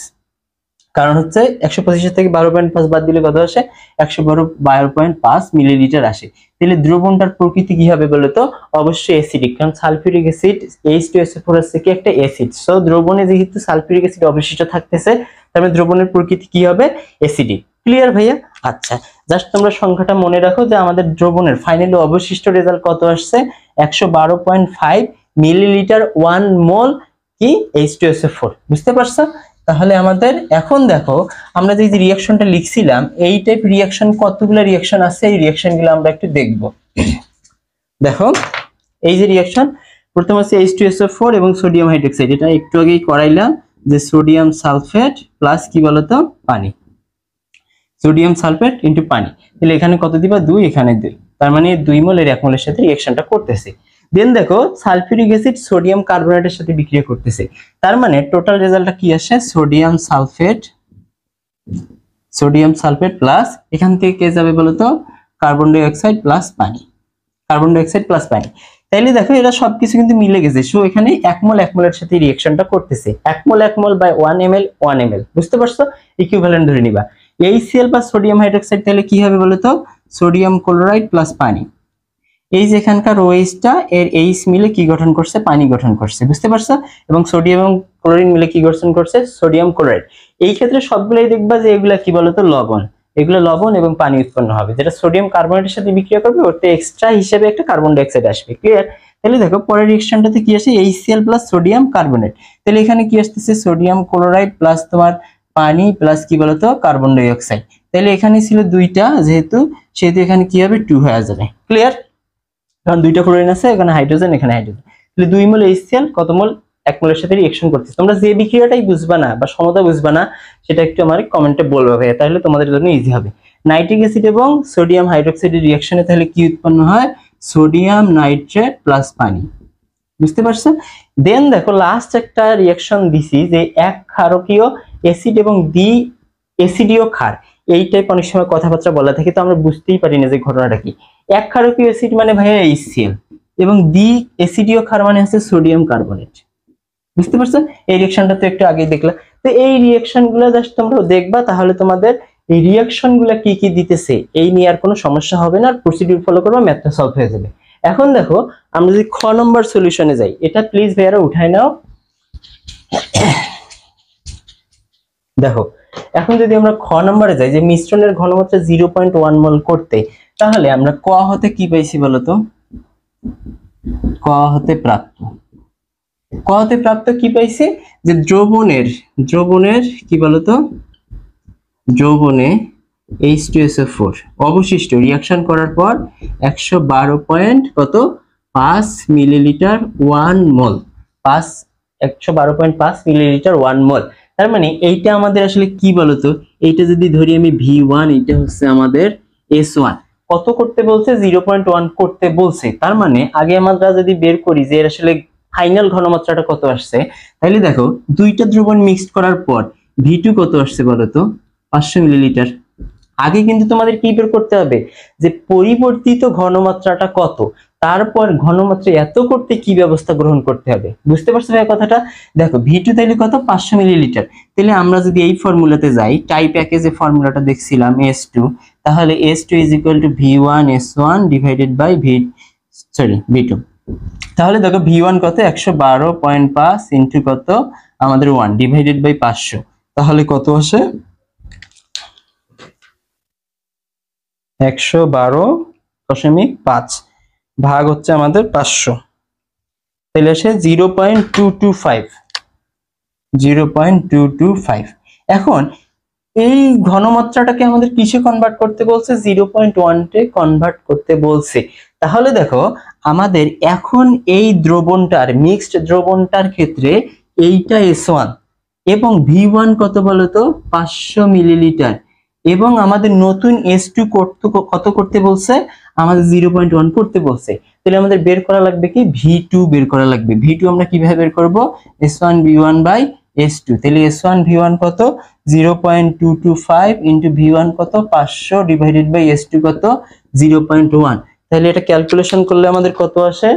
কারণ হচ্ছে 125 থেকে 12.5 বাদ দিলে কত আসে 112.5 মিলিলিটার আসে। তাহলে দ্রবণটার প্রকৃতি কি হবে বলতো, অবশ্যই অ্যাসিডিক, কারণ সালফিউরিক অ্যাসিড H2SO4 হচ্ছে কি একটা অ্যাসিড। সো দ্রবণে যেহেতু সালফিউরিক অ্যাসিড অবশিষ্ট থাকতেছে, তাহলে দ্রবণের প্রকৃতি কি হবে অ্যাসিডিক। ক্লিয়ার ভাইয়া? আচ্ছা, জাস্ট তোমরা সংখ্যাটা মনে রাখো যে আমাদের দ্রবণের ফাইনালি অবশিষ্ট রেজাল্ট কত আসছে 112.5 মিলিলিটার 1 মোল কি H2SO4। বুঝতে পারছো? তাহলে আমাদের এখন দেখো আমরা যে রিঅ্যাকশনটা লিখছিলাম এই টাইপ রিঅ্যাকশন কতগুলো রিঅ্যাকশন আছে, এই রিঅ্যাকশনগুলো আমরা একটু দেখব। দেখো এই যে রিঅ্যাকশন প্রথম আছে H2SO4 এবং সোডিয়াম হাইড্রোক্সাইড, এটা একটু আগেই করাইলাম যে সোডিয়াম সালফেট প্লাস কি বলতো পানি, সোডিয়াম সালফেট ইনটু পানি। তাহলে এখানে কত দিবা 2, এখানে 2, তার মানে 2 মোল এর 1 মোলের সাথে রিঅ্যাকশনটা করতেছে। দেন দেখো সালফিউরিক অ্যাসিড সোডিয়াম কার্বনেটের সাথে বিক্রিয়া করতেছে, তার মানে টোটাল রেজাল্টটা কি আসে সোডিয়াম সালফেট প্লাস এখান থেকে কে যাবে বলতো কার্বন ডাই অক্সাইড প্লাস পানি, তাইলে দেখো এরা সবকিছু কিন্তু মিলে গেছে। সো এখানে 1 মোল 1 মোলের সাথে রিঅ্যাকশনটা করতেছে, 1 মোল বাই 1 ml, বুঝতে পারছো? ইকুইভ্যালেন্ট ধরে নিবা। HCl বা সোডিয়াম হাইড্রোক্সাইড তাহলে কি হবে বলতো সোডিয়াম ক্লোরাইড প্লাস পানি, এই যে এখানকার OH-টা এর H মিলে কি গঠন করছে, পানি গঠন করছে, বুঝতে পারছো? এবং সোডিয়াম এবং ক্লোরিন মিলে কি গঠন করছে, সোডিয়াম ক্লোরাইড। এই ক্ষেত্রে সবগুলাই দেখবা যে এগুলা কি বলতো, লবণ। এগুলো লবণ এবং পানি উৎপন্ন হবে, যেটা সোডিয়াম কার্বনেটের সাথে বিক্রিয়া করবে, ওতে এক্সট্রা হিসেবে একটা কার্বন ডাই অক্সাইড আসবে। ক্লিয়ার? তাহলে দেখো পরের রিঅ্যাকশনটাতে কি আসে, HCl প্লাস সোডিয়াম কার্বনেট। তাহলে এখানে কি আসতেছে, সোডিয়াম ক্লোরাইড প্লাস তোমার পানি প্লাস কি বলতো, কার্বন ডাই অক্সাইড। তাহলে এখানে ছিল দুইটা, যেহেতু সেহেতু এখানে কি হবে, 2 হয়ে যাবে। ক্লিয়ার? কারণ দুইটা ক্লোরিন আছে, এখানে হাইড্রোজেন, এখানে হাইড্রোজেন। তাহলে 2 মোল HCl কত মোল, 1 মোলের সাথে রিঅ্যাকশন করতেছে। তোমরা যে বিক্রিয়াটাই বুঝবা না বা সমতা বুঝবা না, সেটা একটু আমার কমেন্টে বলবে ভাই, তাহলে তোমাদের জন্য ইজি হবে। নাইট্রিক অ্যাসিড এবং সোডিয়াম হাইড্রোক্সাইডের রিঅ্যাকশনে তাহলে কি উৎপন্ন হয়, সোডিয়াম নাইট্রেট প্লাস পানি। বুঝতে পারছো? দেন দেখো লাস্ট একটা রিঅ্যাকশন দিছি, যে এক ক্ষারকীয় অ্যাসিড এবং দ্বি অ্যাসিডীয় ক্ষার, এই টাইপ অনেক সময় কথাবার্তা বলা থাকে, তো আমরা বুঝতেই পারি না যে ঘটনাটা কি। এক ক্ষারকীয় অ্যাসিড মানে ভাইয়া HCl, এবং দ্বি অ্যাসিডীয় ক্ষার মানে হচ্ছে সোডিয়াম কার্বনেট। বুঝতে পারছো? এই রিঅ্যাকশনটা তো একটু আগেই দেখলা। তো এই রিঅ্যাকশন গুলো জাস্ট তোমরা দেখবা, তাহলে তোমাদের এই রিঅ্যাকশন গুলা কি কি দিতেছে এই নিয়ে আর কোনো সমস্যা হবে না, আর প্রসিডিউর ফলো করবা, ম্যাথটা সলভ হয়ে যাবে। এখন দেখো আমরা যদি খ নম্বর সলিউশনে যাই, এটা প্লিজ ভাইয়ারা উঠাই নাও। দেখো এখন যদি আমরা খ নম্বরে যাই, যে মিশ্রণের ঘনমাত্রা 0.1 মোল করতে, তাহলে আমরা ক হতে কি পাইছি বলতো, ক হতে প্রাপ্ত কি পাইছি, যে দ্রবণের কি বলতো, দ্রবণে H2SO4 অবশিষ্ট রিঅ্যাকশন করার পর 112.5 মিলিলিটার 1 মোল, 112.5 মিলিলিটার 1 মোল। তার মানে এইটা আমাদের আসলে কি বলতো, এইটা যদি ধরি আমি V1, এটা হচ্ছে আমাদের S1, কত করতে বলছে, 0.1 করতে বলছে। তার মানে আগে আমরা যদি বের করি যে এর আসলে ফাইনাল ঘনমাত্রাটা কত আসছে, তাহলে দেখো দুইটা দ্রবণ মিক্সড করার পর V2 কত আসছে বলতো, 500 মিলিলিটার। আগে কিন্তু তোমাদের কি বের করতে হবে, যে পরিবর্তিত ঘনমাত্রাটা কত, তারপর ঘনমাত্রা এত করতে কি ব্যবস্থা গ্রহণ করতে হবে। বুঝতে পারছো ভাই কথাটা? দেখো V2 তাহলে কত, 500 মিলিলিটার। তাহলে আমরা যদি এই ফর্মুলাতে যাই, টাইপ একে যে ফর্মুলাটা দেখছিলাম S2, তাহলে S2 V1 S1 divided by V2। তাহলে দেখো V1 কত, 112.5 ইনটু কত আমাদের 1 ডিভাইডেড বাই 500, তাহলে কত আসে, 112.5 ভাগ হচ্ছে আমাদের 500, তাহলে আসে 0.225। এখন এই ঘনমাত্রাটাকে আমাদের কিসে কনভার্ট করতে বলছে, 0.1 তে কনভার্ট করতে বলছে। তাহলে দেখো আমাদের এখন এই দ্রবণটার, মিক্সড দ্রবণটার ক্ষেত্রে এইটা S1 এবং V1 কত বলতো, 500 মিলিলিটার, এবং আমাদের নতুন S2 কত করতে বলছে, আমাদের 0.1 করতে বলছে। তাহলে আমাদের বের করা লাগবে কি, V2 বের করা লাগবে। V2 আমরা কিভাবে বের করব, S1 V1 বাই S2। তাহলে S1 V1 কত, 0.225 ইনটু V1 কত, 500 ডিভাইডেড বাই S2 কত, 0.1। তাহলে এটা ক্যালকুলেশন করলে আমাদের কত আসে,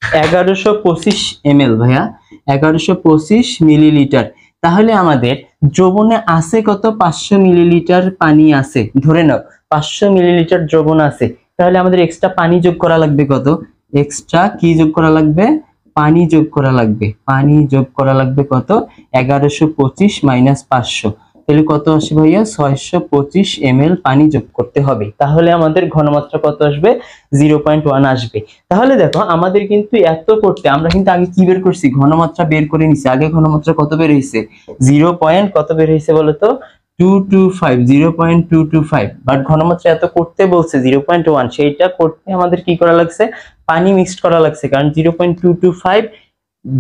1125 ml ভাইয়া, 1125 মিলিলিটার। তাহলে আমাদের দ্রবণে আছে কত, 500 মিলিলিটার পানি আছে, ধরে নাও 500 মিলিলিটার দ্রবণ আছে। তাহলে আমাদের এক্সট্রা পানি যোগ করা লাগবে কত, এক্সট্রা কি যোগ করা লাগবে, পানি যোগ করা লাগবে। পানি যোগ করা লাগবে কত, 1125 মাইনাস 500, তাহলে কত আসে ভাইয়া, 625 ml পানি যোগ করতে হবে। তাহলে আমাদের ঘনমাত্রা কত আসবে, 0.1 আসবে। তাহলে দেখো আমাদের কিন্তু এত করতে, আমরা কিন্তু আগে কি বের করছি, ঘনমাত্রা বের করে নিছি। আগে ঘনমাত্রা কত বের হয়েছে, 0. কত বের হয়েছে বলতো, 225, 0.225। বাট ঘনমাত্রা এত করতে বলছে 0.1, সেইটা করতে আমাদের কি করা লাগছে, পানি মিক্সড করা লাগছে। কারণ 0.225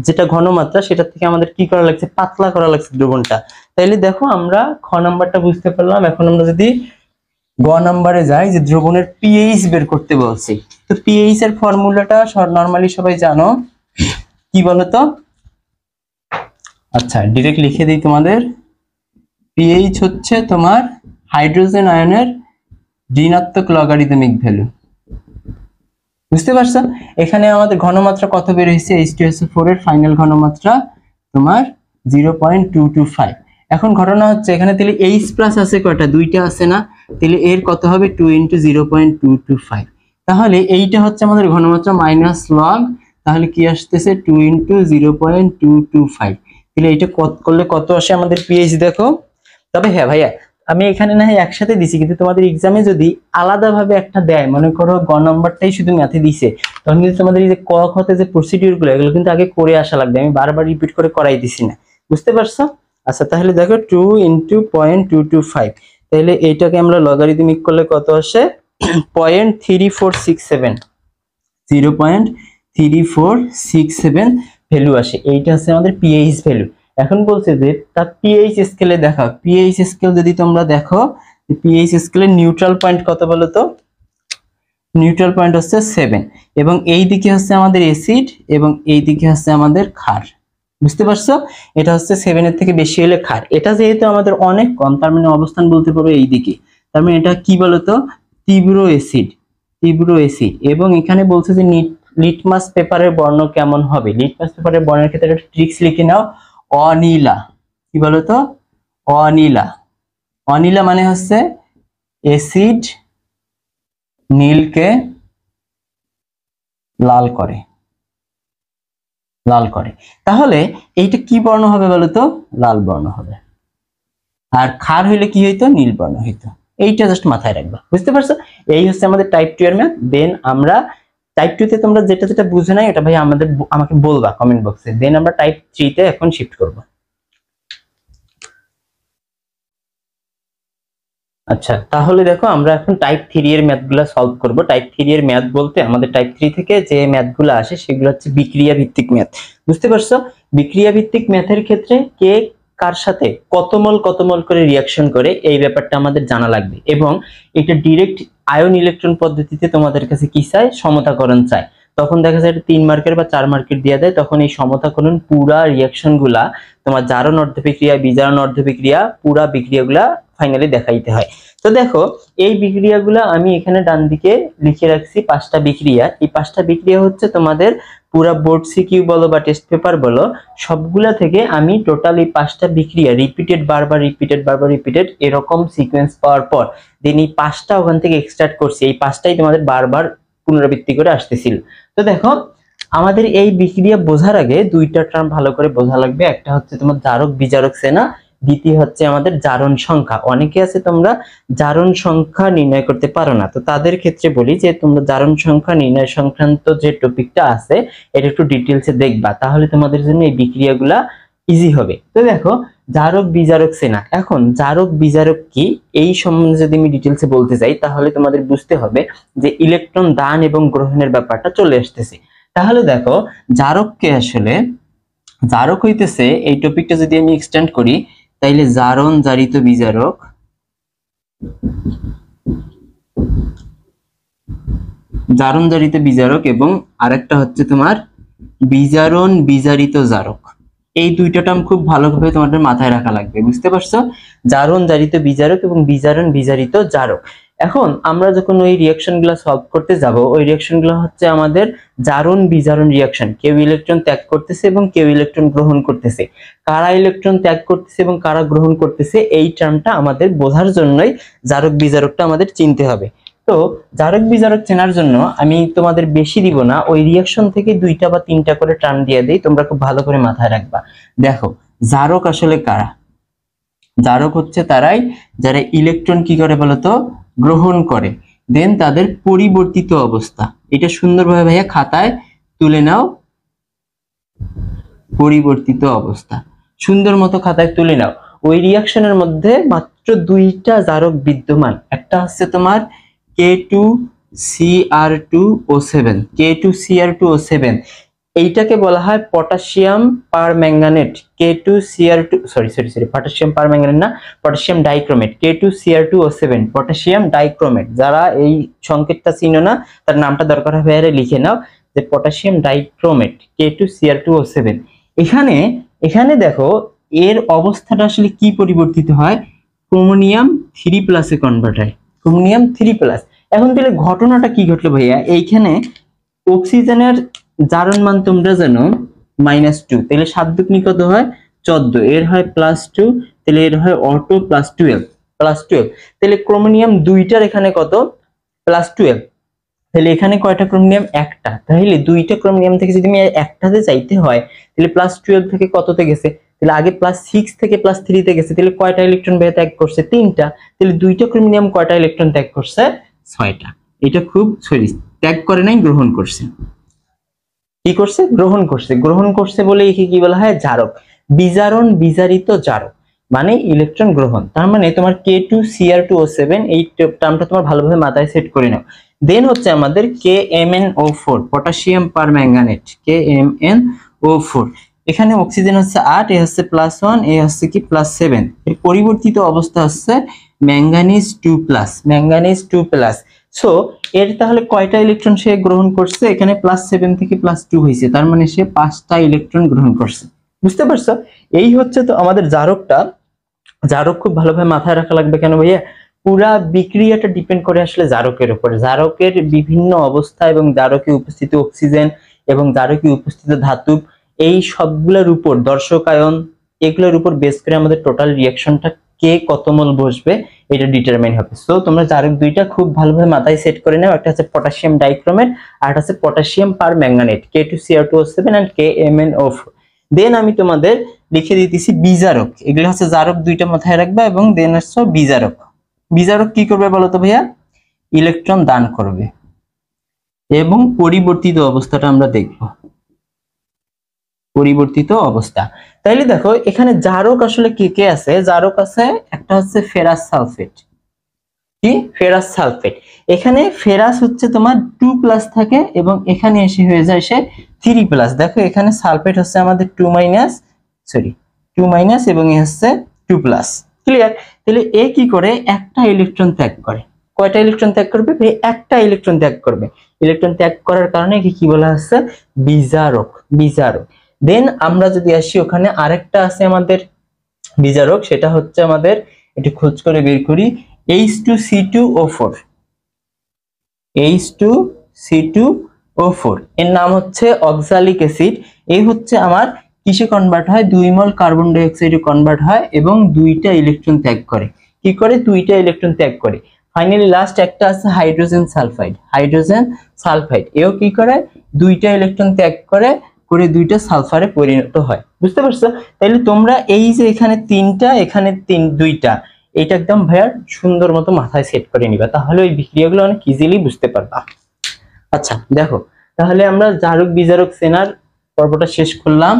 যেটা ঘনমাত্রা, সেটা থেকে আমাদের কি করা লাগছে, পাতলা করা লাগছে দ্রবণটা। তাইলে দেখো আমরা খ নাম্বারটা বুঝতে পারলাম। এখন আমরা যদি গ নাম্বারে যাই, যে দ্রবণের পিএইচ বের করতে বলছি, তো পিএইচ এর ফর্মুলাটা নরমালি সবাই জানো, কি বলতো, আচ্ছা ডিরেক্ট লিখে দিই তোমাদের। পিএইচ হচ্ছে তোমার হাইড্রোজেন আয়নের ঋণাত্মক লগারিদমিক ভ্যালু। বুঝতে পারছো? এখানে আমাদের ঘনমাত্রা কত বের হয়েছে, H2SO4 এর ফাইনাল ঘনমাত্রা তোমার 0.225, এখন ঘটনা হচ্ছে এখানে তাহলে H প্লাস আছে কয়টা, দুইটা আছে না, তাহলে এর কত হবে 2 × 0.225। তাহলে এইটা হচ্ছে আমাদের ঘনমাত্রা মাইনাস লগ, তাহলে কি আসতেছে 2 × 0.225। তাহলে এটা কত করলে কত আসে আমাদের পিএইচ দেখো। তবে হ্যাঁ ভাইয়া, আমি এখানে না হয় একসাথে দিছি, কিন্তু তোমাদের এক্সামে যদি আলাদাভাবে একটা দেয়, মনে করো গ নম্বরটাই শুধু ম্যাথে দিছে, তখন কিন্তু তোমাদের এই যে ক খতে যে প্রসিডিউর গুলো, এগুলো কিন্তু আগে করে আসা লাগবে। আমি বারবার রিপিট করে করাই দিছি না, বুঝতে পারছো? আচ্ছা তাহলে দেখো 2 × 0.225, তাহলে এইটাকে আমরা লগারিদমিক করলে কত আসে 0.3467, 0.3467 ভ্যালু আসে। এইটা হচ্ছে আমাদের পিএইচ ভ্যালু। এখন বলছে যে তার পিএইচ স্কেলে দেখাও। পিএইচ স্কেল যদি তোমরা দেখো, পিএইচ স্কেলের নিউট্রাল পয়েন্ট কত বলো তো? নিউট্রাল পয়েন্ট হচ্ছে 7, এবং এই দিকে হচ্ছে আমাদের অ্যাসিড এবং এই দিকে হচ্ছে আমাদের ক্ষার। বুঝতে পারছো? এটা হচ্ছে 7 এর থেকে বেশি হলে ক্ষার। এটা যেহেতু আমাদের অনেক কম, তার মানে অবস্থান বলতে পারো এই দিকে, তার মানে এটা কি বলতো? তীব্র অ্যাসিড, তীব্র অ্যাসিড। এবং এখানে বলছে যে লিটমাস পেপারের বর্ণ কেমন হবে। লিটমাস পেপারের বর্ণের ক্ষেত্রে একটা ট্রিক্স লিখে নাও, অনীলা। কি বলতো? অনীলা। অনীলা মানে হচ্ছে অ্যাসিড নীলকে লাল করে, লাল করে। তাহলে এইটা কি বর্ণ হবে বলতো? লাল বর্ণ হবে। আর ক্ষার হইলে কি হইতো? নীল বর্ণ হইতো। এইটা জাস্ট মাথায় রাখবা, বুঝতে পারছো? এই হচ্ছে আমাদের টাইপ 2 এর ম্যাথ। দেন আমরা টাইপ 2 তে তোমরা যেটা যেটা বুঝে নাই, এটা ভাই আমাকে বলবা কমেন্ট বক্সে। দেন আমরা টাইপ 3 তে এখন শিফট করব। আচ্ছা তাহলে দেখো আমরা এখন টাইপ 3 এর ম্যাথগুলো সলভ করব। টাইপ 3 এর ম্যাথ বলতে আমাদের টাইপ 3 থেকে যে ম্যাথগুলো আসে সেগুলো হচ্ছে বিক্রিয়া ভিত্তিক ম্যাথ। বুঝতে পারছো? বিক্রিয়া ভিত্তিক ম্যাথের ক্ষেত্রে কে কার সাথে কত মোল করে রিঅ্যাকশন করে, এই ব্যাপারটা আমাদের জানা লাগবে। এবং এটা ডাইরেক্ট আয়ন ইলেকট্রন পদ্ধতিতে তোমাদের কাছে কি চাই? সমতাকরণ চাই। তখন দেখা যায় 3 মার্কের বা 4 মার্কের দিয়ে দেয়, তখন এই সমতাকরণ পুরা রিঅ্যাকশন গুলা, তোমার জারণ অর্ধবিক্রিয়া, বিজারণ অর্ধবিক্রিয়া, পুরা বিক্রিয়াগুলা ফাইনালি দেখাইতে হয়। তো দেখো এই বিক্রিয়াগুলো আমি এখানে ডান দিকে লিখে রাখছি 5টা বিক্রিয়া। এই 5টা বিক্রিয়া হচ্ছে তোমাদের পুরা বোর্ড সিকিউ বলো বা টেস্ট পেপার বলো, সবগুলা থেকে আমি টোটাল এই 5টা বিক্রিয়া বারবার রিপিটেড এরকম সিকোয়েন্স পাওয়ার পর দেন এই 5টা ওখান থেকে এক্সট্রাক্ট করছি। এই 5টাই তোমাদের বারবার পুনরাবৃত্তি করে আসতেছিল। তো দেখো আমাদের এই বিক্রিয়া বোঝার আগে দুইটা টার্ম ভালো করে বোঝা লাগবে। একটা হচ্ছে তোমার জারক বিজারক শ্রেণী, দ্বিতীয় হচ্ছে আমাদের জারণ সংখ্যা। অনেকে আছে তোমরা জারণ সংখ্যা নির্ণয় করতে পারো না, তো তাদের ক্ষেত্রে বলি যে তোমরা জারণ সংখ্যা নির্ণয় সংক্রান্ত যে টপিকটা আছে এটা একটু ডিটেইলসে দেখবা, তাহলে তোমাদের জন্য এই বিক্রিয়াগুলা ইজি হবে। তো দেখো জারক বিজারক শ্রেণী। এখন জারক বিজারক কি এই সম্বন্ধে যদি আমি ডিটেইলসে বলতে যাই, তাহলে তোমাদের বুঝতে হবে যে ইলেকট্রন দান এবং গ্রহণের ব্যাপারটা চলে আসতেছে। তাহলে দেখো জারককে আসলে, জারক হইতেছে এই টপিকটা যদি আমি এক্সটেন্ড করি, তাইলে জারণ জারিত বিজারক, জারণ জারিত বিজারক, এবং আরেকটা হচ্ছে তোমার বিজারণ বিজারিত জারক। এই দুইটা টার্ম খুব ভালোভাবে তোমাদের মাথায় রাখা লাগবে, বুঝতে পারছো? জারণ জারিত বিজারক এবং বিজারণ বিজারিত জারক। এখন আমরা যখন ওই রিঅ্যাকশন গুলা সলভ করতে যাব, ওই রিঅ্যাকশন গুলো হচ্ছে আমাদের জারণ বিজারণ রিঅ্যাকশন। কেউ ইলেকট্রন ত্যাগ করতেছে এবং কেউ ইলেকট্রন গ্রহণ করতেছে। কারা ইলেকট্রন ত্যাগ করতেছে এবং কারা গ্রহণ করতেছে, এই টার্মটা আমাদের বোঝার জন্যই জারক বিজারকটা আমাদের চিনতে হবে। তো জারক বিজারক চেনার জন্য আমি তোমাদের বেশি দিব না, ওই রিঅ্যাকশন থেকে 2টা বা 3টা করে টার্ম দিয়ে দেই, তোমরা খুব ভালো করে মাথায় রাখবা। দেখো জারক আসলে কারা? জারক হচ্ছে তারাই যারা ইলেকট্রন কি করে বলতো? গ্রহণ করে। দেন তাদের পরিবর্তিত অবস্থা, এটা সুন্দরভাবে ভাইয়া খাতায় তুলে নাও। পরিবর্তিত অবস্থা সুন্দর মতো খাতায় তুলে নাও। ওই রিঅ্যাকশনের মধ্যে মাত্র 2টা জারক বিদ্যমান। একটা হচ্ছে তোমার K2Cr2O7, K2Cr2O7, এইটাকে বলা হয় পটাশিয়াম পারম্যাঙ্গানেট। পটাশিয়াম পারম্যাঙ্গানেট না, potassium dichromate, K2Cr2O7 potassium dichromate. যারা এই সংকেতটা চিনো না, তার নামটা দরকার হবে আরে লিখে নাও যে পটাশিয়াম ডাইক্রোমেট, K2Cr2O7। এখানে দেখো এর অবস্থাটা আসলে কি পরিবর্তিত হয়? ক্রোমোনিয়াম 3+ এ কনভার্ট হয়, ক্রোমোনিয়াম 3+। এখন তাহলে ঘটনাটা কি ঘটলো ভাইয়া? এইখানে অক্সিজেনের জারণ মান তোমরা জানো -2, তাহলে 7 দুগুণে কত হয়? 14, এর হয় +2, তাহলে এর হয় অটো +12 তাহলে ক্রোমোনিয়াম দুইটার এখানে কত +12, তাহলে এখানে কয়টা ক্রোমোনিয়াম একটা, তাহলে দুইটা ক্রোমোনিয়াম থেকে যদি আমি একটাতে চাইতে হয় তাহলে +12 থেকে কততে গেছে, তাহলে আগে +6 থেকে +3 তে গেছে, তাহলে কয়টা ইলেকট্রন ত্যাগ করছে তিনটা, তাহলে দুইটা ক্রোমোনিয়াম কয়টা ইলেকট্রন ত্যাগ করছে 6টা। এটা খুব সরি ত্যাগ করে নাই গ্রহণ করছে, কি করছে গ্রহণ করছে বলে একে কি বলা হয় জারক, বিজারণ বিজারিত জারক মানে ইলেকট্রন গ্রহণ। তার মানে তোমার K2Cr2O7 এই টার্মটা তোমার ভালোভাবে মাথায় সেট করে নাও। দেন হচ্ছে আমাদের KMnO4 পটাশিয়াম পারম্যাঙ্গানেট KMnO4, এখানে অক্সিজেন হচ্ছে 8, এ হচ্ছে +1, এ হচ্ছে কি +7, এর পরিবর্তিত অবস্থা হচ্ছে ম্যাঙ্গানিজ 2+, সো এর তাহলে কয়টা ইলেকট্রন সে গ্রহণ করছে, এখানে +7 থেকে +2 হয়েছে, তার মানে সে 5টা ইলেকট্রন গ্রহণ করছে। বুঝতে পারছো? এই হচ্ছে তো আমাদের জারকটা। জারক খুব ভালোভাবে মাথায় রাখা লাগবে, কেন ভাইয়া পুরা বিক্রিয়াটা ডিপেন্ড করে আসলে জারকের উপর, জারকের বিভিন্ন অবস্থা এবং জারকে উপস্থিত অক্সিজেন এবং জারকে উপস্থিত ধাতু এই সবগুলোর উপর দর্শকায়ন এগুলোর উপর বেস করে আমাদের টোটাল রিঅ্যাকশনটা কে কত মোল বসবে এটা ডিটারমাইন হবে। সো তোমরা জারক দুইটা খুব ভালোভাবে মাথায় সেট করে নাও, একটা হচ্ছে পটাশিয়াম ডাইক্রোমেট আর একটা হচ্ছে potassium permanganate K2Cr2O7 and KMnO4। দেন আমি তোমাদের লিখে দিতেছি বিজারক, এগুলো হচ্ছে জারক দুইটা মাথায় রাখবা, এবং দেন হচ্ছে বিজারক। বিজারক কি করবে বলো তো ভাইয়া, ইলেকট্রন দান করবে, এবং পরিবর্তিত অবস্থাটা আমরা দেখব, পরিবর্তিত অবস্থা। তাইলে দেখো এখানে জারক আসলে কি কে আছে, জারক আছে একটা হচ্ছে ফেরাস সালফেট, কি ফেরাস সালফেট, এখানে ফেরাস হচ্ছে তোমার 2+ থাকে এবং এখানে এসে হয়ে যায় সে 3+। দেখো এখানে সালফেট হচ্ছে আমাদের 2- এবং এ হচ্ছে 2+, ক্লিয়ার? তাহলে এ কি করে একটা ইলেকট্রন ত্যাগ করে, কয়টা ইলেকট্রন ত্যাগ করবে, একটা ইলেকট্রন ত্যাগ করবে, ইলেকট্রন ত্যাগ করার কারণে কি বলা হচ্ছে বিজারক। দেন আমরা যদি আসি ওখানে আরেকটা আছে আমাদের বিজারক, সেটা হচ্ছে আমাদের একটু খোঁজ করে বের করি H2C2O4 এর নাম হচ্ছে অক্সালিক অ্যাসিড। এই হচ্ছে আমার কিসে কনভার্ট হয়, 2 মোল কার্বন ডাই অক্সাইডে কনভার্ট হয় এবং দুইটা ইলেকট্রন ত্যাগ করে, কি করে দুইটা ইলেকট্রন ত্যাগ করে। ফাইনালি লাস্ট একটা আছে হাইড্রোজেন সালফাইড, এও কি করে দুইটা ইলেকট্রন ত্যাগ করে দুইটা সালফারে পরিণত হয়। বুঝতে পারছো? তাইলে তোমরা এই যে এখানে তিনটা এখানে দুইটা, এটা একদম ভাইয়া সুন্দর মতো মাথায় সেট করে নিবা, তাহলে ওই বিক্রিয়াগুলো অনেক ইজিলি বুঝতে পারবা। আচ্ছা দেখো, তাহলে আমরা জারক বিজারক চেনার পর্বটা শেষ করলাম।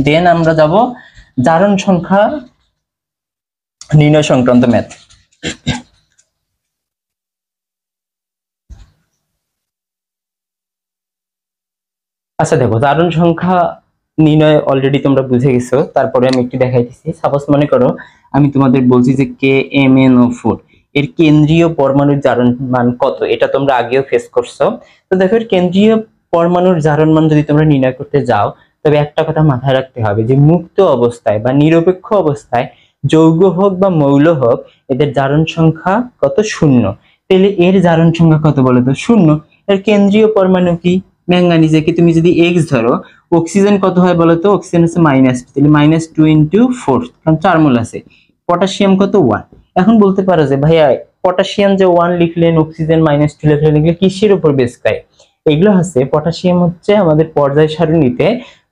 দেন আমরা যাব জারণ সংখ্যা নির্ণয় সংক্রান্ত ম্যাথ। আচ্ছা দেখো, জারণ সংখ্যা নির্ণয় অলরেডি তোমরা বুঝে গেছো, তারপরে আমি একটু দেখাইতেছি। সাপোজ মনে করো আমি তোমাদের বলছি যে KMnO4 এর কেন্দ্রীয় পরমাণুর জারণ মান কত, এটা তোমরা আগেও ফেস করছো। তো দেখো এর কেন্দ্রীয় পরমাণুর জারণ মান যদি তোমরা নির্ণয় করতে যাও, তবে একটা কথা মাথায় রাখতে হবে যে মুক্ত অবস্থায় বা নিরপেক্ষ অবস্থায় যৌগ হোক বা মৌল হোক এদের জারণ সংখ্যা কত, 0। তাহলে এর জারণ সংখ্যা কত বলো তো, 0। এর কেন্দ্রীয় পরমাণু কি ম্যাঙ্গানিজে কি তুমি যদি x ধরো, অক্সিজেন কত হয় বলো তো, অক্সিজেন হচ্ছে -2, তাহলে -2 × 4 কারণ 4 মোল আছে। পটাশিয়াম কত 1। এখন বলতে পারো যে ভাইয়া পটাশিয়াম যে 1 লিখলেন, অক্সিজেন -2 লিখলেন, এগুলো কিসের উপর বেস করে? এগুলো হচ্ছে পটাশিয়াম হচ্ছে আমাদের পর্যায় সারণীতে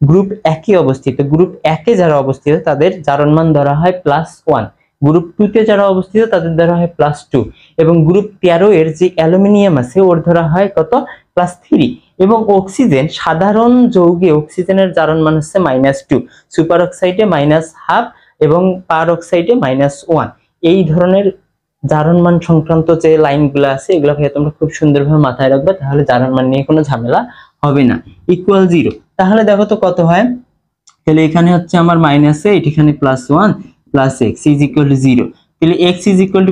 গ্রুপ 1 এ অবস্থিত, গ্রুপ 1 এ যারা অবস্থিত তাদের জারণ মান ধরা হয় +1, গ্রুপ 2 তে যারা অবস্থিত তাদের ধরা হয় +2, এবং গ্রুপ 13 এর যে অ্যালুমিনিয়াম আছে ওর ধরা হয় কত, +3। এবং অক্সিজেন সাধারণ যৌগে অক্সিজেনের জারণ মান হচ্ছে -2, সুপার অক্সাইডে -1/2 এবং পার অক্সাইডে -1। এই ধরনের জারণ মান সংক্রান্ত যে লাইনগুলো আছে এগুলো ভাইয়া তোমরা খুব সুন্দরভাবে মাথায় রাখবে, তাহলে জারণ মান নিয়ে কোনো ঝামেলা হবে না। =0, তাহলে দেখো তো কত হয়, তাহলে এখানে হচ্ছে আমার মাইনাসে, এখানে +1 + x = 0, তাহলে x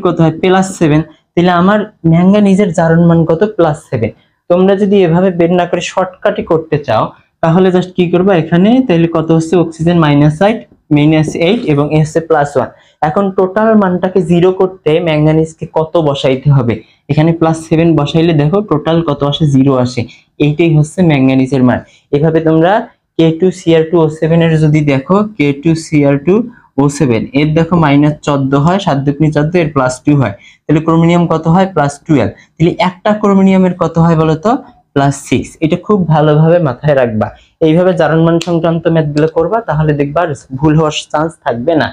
কত হয়, +7। তাহলে আমার ম্যাঙ্গানিজের জারণ মান কত, +7। তোমরা যদি এভাবে বের না করে শর্টকাটে করতে চাও তাহলে জাস্ট কি করবা, এখানে তাহলে কত হচ্ছে, অক্সিজেন -8 এবং এ হচ্ছে +1। এখন টোটাল মানটাকে 0 করতে ম্যাঙ্গানিজকে কত বসাইতে হবে, এখানে +7 বসাইলে দেখো টোটাল কত আসে, 0 আসে। এইটাই হচ্ছে ম্যাঙ্গানিজের মান। এভাবে তোমরা K2Cr2O7 এর যদি দেখো, K2Cr2 O7 এর দেখো -14 হয়, 7 দুগুণে 14, এর +2 হয়, তাহলে ক্রোমিনিয়াম কত হয় +12। তাহলে একটা ক্রোমিনিয়ামের কত হয় বলো তো +6। এটা খুব ভালোভাবে মাথায় রাখবা, এইভাবে জারণ মান সংক্রান্ত ম্যাথগুলো করবা, তাহলে দেখবা ভুল হওয়ার চান্স থাকবে না।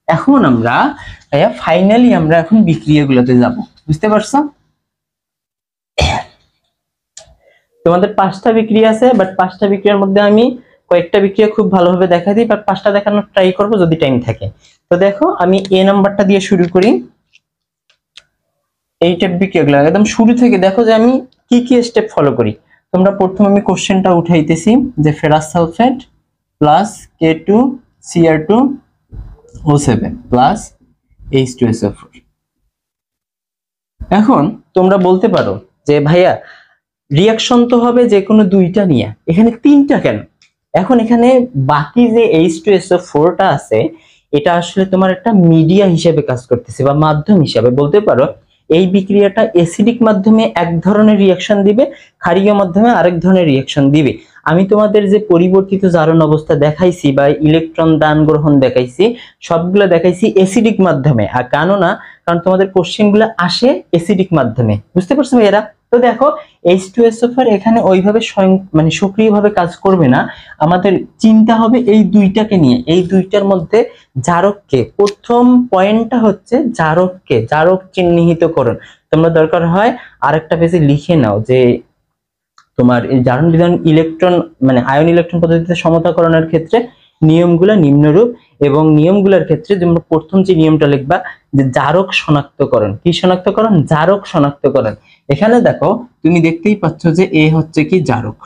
এখন আমরা ফাইনালি আমরা এখন বিক্রিয়াগুলোতে যাব, বুঝতে পারছো? তোমাদের 5টা বিক্রিয়া আছে, বাট 5টা বিক্রিয়ার মধ্যে আমি কয়েকটা বিক্রিয়া খুব ভালোভাবে দেখা দিই, বাট 5টা দেখানোর ট্রাই করব যদি টাইম থাকে। তো দেখো আমি এ নাম্বারটা দিয়ে শুরু করি। এই টাইপ বিক্রিয়াগুলো একদম শুরু থেকে দেখো যে আমি কি কি স্টেপ ফলো করি। তোমরা প্রথমে আমি কোশ্চেনটা উঠাইতেছি যে ferrous sulphate plus K2Cr2O7 plus H2SO4। এখন তোমরা বলতে পারো যে ভাইয়া রিয়াকশন তো হবে যে কোনো দুইটা নিয়ে, এখানে 3টা কেন? এখন এখানে বাকি যে H2SO4টা আছে এটা আসলে তোমার একটা মিডিয়া হিসেবে কাজ করতেছে বা মাধ্যম হিসেবে বলতে পারো। এই বিক্রিয়াটা অ্যাসিডিক মাধ্যমে এক ধরনের রিয়াকশন দিবে, ক্ষারীয় মাধ্যমে আরেক ধরনের রিয়াকশন দিবে। আমি তোমাদের যে পরিবর্তিত জারণ অবস্থা দেখাইছি বা ইলেকট্রন দান গ্রহণ দেখাইছি, সবগুলো দেখাইছি অ্যাসিডিক মাধ্যমে। আর কেন না, কারণ তোমাদের কোশ্চেনগুলো আসে অ্যাসিডিক মাধ্যমে, বুঝতে পারছো ভাইয়েরা? তো দেখো H2SO4 এখানে ওইভাবে মানে সক্রিয়ভাবে কাজ করবে না, আমাদের চিন্তা হবে এই দুইটাকে নিয়ে। এই দুইটার মধ্যে জারককে, প্রথম পয়েন্টটা হচ্ছে জারককে, জারক চিহ্নিতকরণ। তোমরা দরকার হয় আরেকটা পেজে লিখে নাও যে তোমার এই জারণ বিধান ইলেকট্রন মানে আয়ন ইলেকট্রন পদ্ধতিতে সমতাকরণের ক্ষেত্রে নিয়মগুলো নিম্নরূপ, এবং নিয়মগুলোর ক্ষেত্রে তোমরা প্রথম যে নিয়মটা লিখবা যে জারক শনাক্তকরণ। কি শনাক্তকরণ? জারক শনাক্তকরণ। এখানে দেখো তুমি দেখতেই পাচ্ছ যে এ হচ্ছে কি জারক,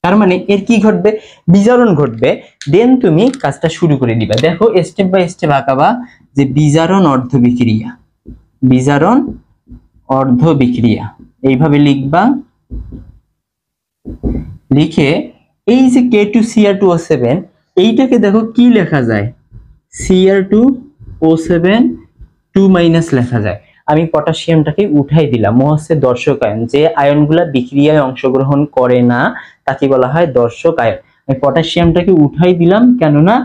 তার মানে এর কি ঘটবে? বিজারণ ঘটবে। দেন তুমি কাজটা শুরু করে দিবা। দেখো স্টেপ বাই স্টেপ আঁকাবা যে বিজারণ অর্ধ বিক্রিয়া, বিজারণ অর্ধ বিক্রিয়া এইভাবে লিখবা। লিখে এই যে K2Cr2O7 এইটাকে দেখো কি লেখা যায়, Cr2O7 2- লেখা যায়। আমি পটাশিয়ামটাকে উঠাই দিলাম, ও হচ্ছে দর্শক আয়ন। যে আয়নগুলা বিক্রিয়ায় অংশগ্রহণ করে না তাকে বলা হয় দর্শক আয়ন। আমি পটাশিয়ামটাকে উঠাই দিলাম, কেননা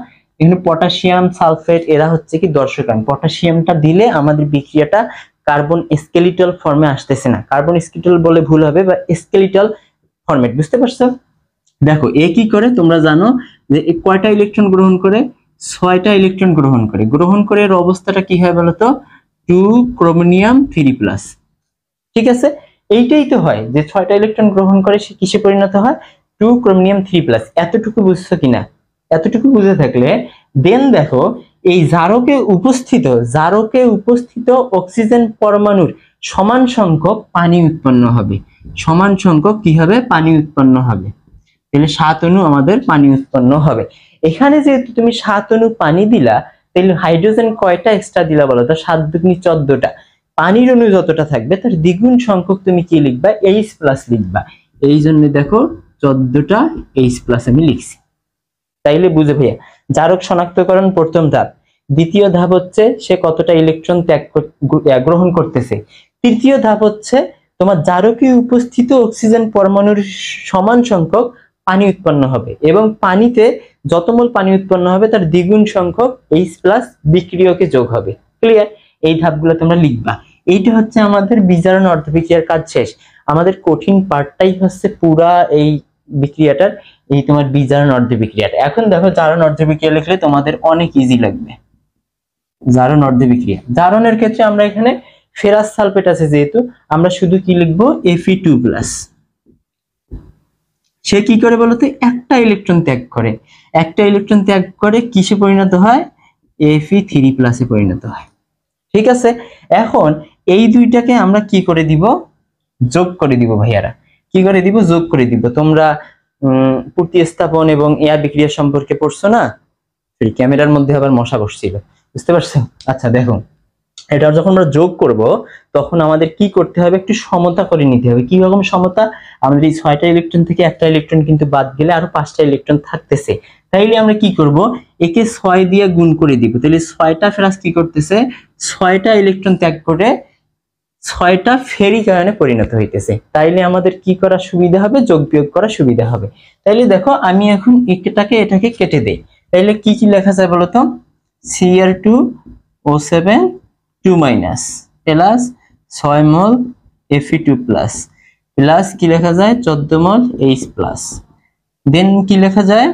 এখানে পটাশিয়াম সালফেট এরা হচ্ছে কি দর্শক আয়ন। পটাশিয়ামটা দিলে আমাদের বিক্রিয়াটা কার্বন স্কেলিটাল ফর্মে আসতেছে না, কার্বন স্কেলিটাল বলে ভুল হবে, বা স্কেলিটাল ফরম্যাট, বুঝতে পারছো? দেখো এ কি করে তোমরা জানো যে কয়টা ইলেকট্রন গ্রহণ করে? 6টা ইলেকট্রন গ্রহণ করে এর অবস্থাটা কি হয় বলতো? 2 ক্রোমিনিয়াম 3+। ঠিক আছে, এইটাই তো হয় যে 6টা ইলেকট্রন গ্রহণ করে সে কিসে পরিণত হয়? 2 ক্রোমিনিয়াম 3+। এতটুকু বুঝছো কিনা? এতটুকু বুঝে থাকলে দেন দেখো এই জারকে উপস্থিত অক্সিজেন পরমাণুর সমান সংখ্যক পানি উৎপন্ন হবে। সমান সংখ্যক কি হবে? পানি উৎপন্ন হবে। তাহলে 7 অণু আমাদের পানি উৎপন্ন হবে। এখানে যেহেতু তুমি 7 অণু পানি দিলা, তাহলে হাইড্রোজেন কয়টা এক্সট্রা দিলা বলো তো? 7 দুগুণে 14টা। পানির অণু যতটা থাকবে তার দ্বিগুণ সংখ্যক তুমি কি লিখবা? H+ লিখবা। এই জন্য দেখো 14টা H+ আমি লিখছি। তাইলে বুঝে ভাইয়া, জারক শনাক্তকরণ প্রথম ধাপ। দ্বিতীয় ধাপ হচ্ছে সে কতটা ইলেকট্রন গ্রহণ করতেছে। তৃতীয় ধাপ হচ্ছে তোমার জারকে উপস্থিত অক্সিজেন পরমাণুর সমান সংখ্যক পানি উৎপন্ন হবে, এবং পানিতে যত মোল পানি উৎপন্ন হবে তার দ্বিগুণ সংখ্যক H+ বিক্রিয়কে যোগ হবে। ক্লিয়ার? এই ধাপগুলো তোমরা লিখবা। এইটা হচ্ছে আমাদের বিজারণ অর্ধবিক্রিয়ার কাজ শেষ। আমাদের কঠিন পার্টটাই হচ্ছে পুরা এই বিক্রিয়াটার, এই তোমার বিজারণ অর্ধবিক্রিয়াটা। এখন দেখো জারণ অর্ধবিক্রিয়া লিখলে তোমাদের অনেক ইজি লাগবে। জারণ অর্ধবিক্রিয়া, জারণের ক্ষেত্রে আমরা এখানে ফেরাস সালফেট আছে যেহেতু, আমরা শুধু কি লিখবো? Fe2+। সে কি করে বলতো? একটা ইলেকট্রন ত্যাগ করে। একটা ইলেকট্রন ত্যাগ করে কিসে পরিণত হয়? Fe3+ এ পরিণত হয়। ঠিক আছে, এখন এই দুইটাকে আমরা কি করে দিব? যোগ করে দিব ভাইয়ারা। কি করে দিব? যোগ করে দিব। তোমরা প্রতিস্থাপন এবং এয়ার বিক্রিয়া সম্পর্কে পড়ছো না? ক্যামেরার মধ্যে আবার মশা বসছিল, বুঝতে পারছো? আচ্ছা দেখো, এটা যখন আমরা যোগ করব তখন আমাদের কি করতে হবে? একটু সমতা করে নিতে হবে। কি রকম সমতা? আমাদের এই 6টা ইলেকট্রন থেকে একটা ইলেকট্রন কিন্তু বাদ গেলে আরো 5টা ইলেকট্রন থাকতেছে। তাইলে আমরা কি করব? একে 6 দিয়ে গুণ করে দিব। তাহলে 6টা ফেরাস কি করতেছে? 6টা ইলেকট্রন ত্যাগ করে 6টা ফেরিক আয়নে পরিণত হইতেছে। তাইলে আমাদের কি করা সুবিধা হবে? যোগ বিয়োগ করা সুবিধা হবে। তাইলে দেখো আমি এখন এটাকে কেটে দেই। তাইলে কি কি লেখা যায় বলতো? Cr2O7 2 মাইনাস প্লাস 6 মোল Fe2 প্লাস প্লাস কি লেখা যায় 14 মোল H প্লাস, দেন কি লেখা যায়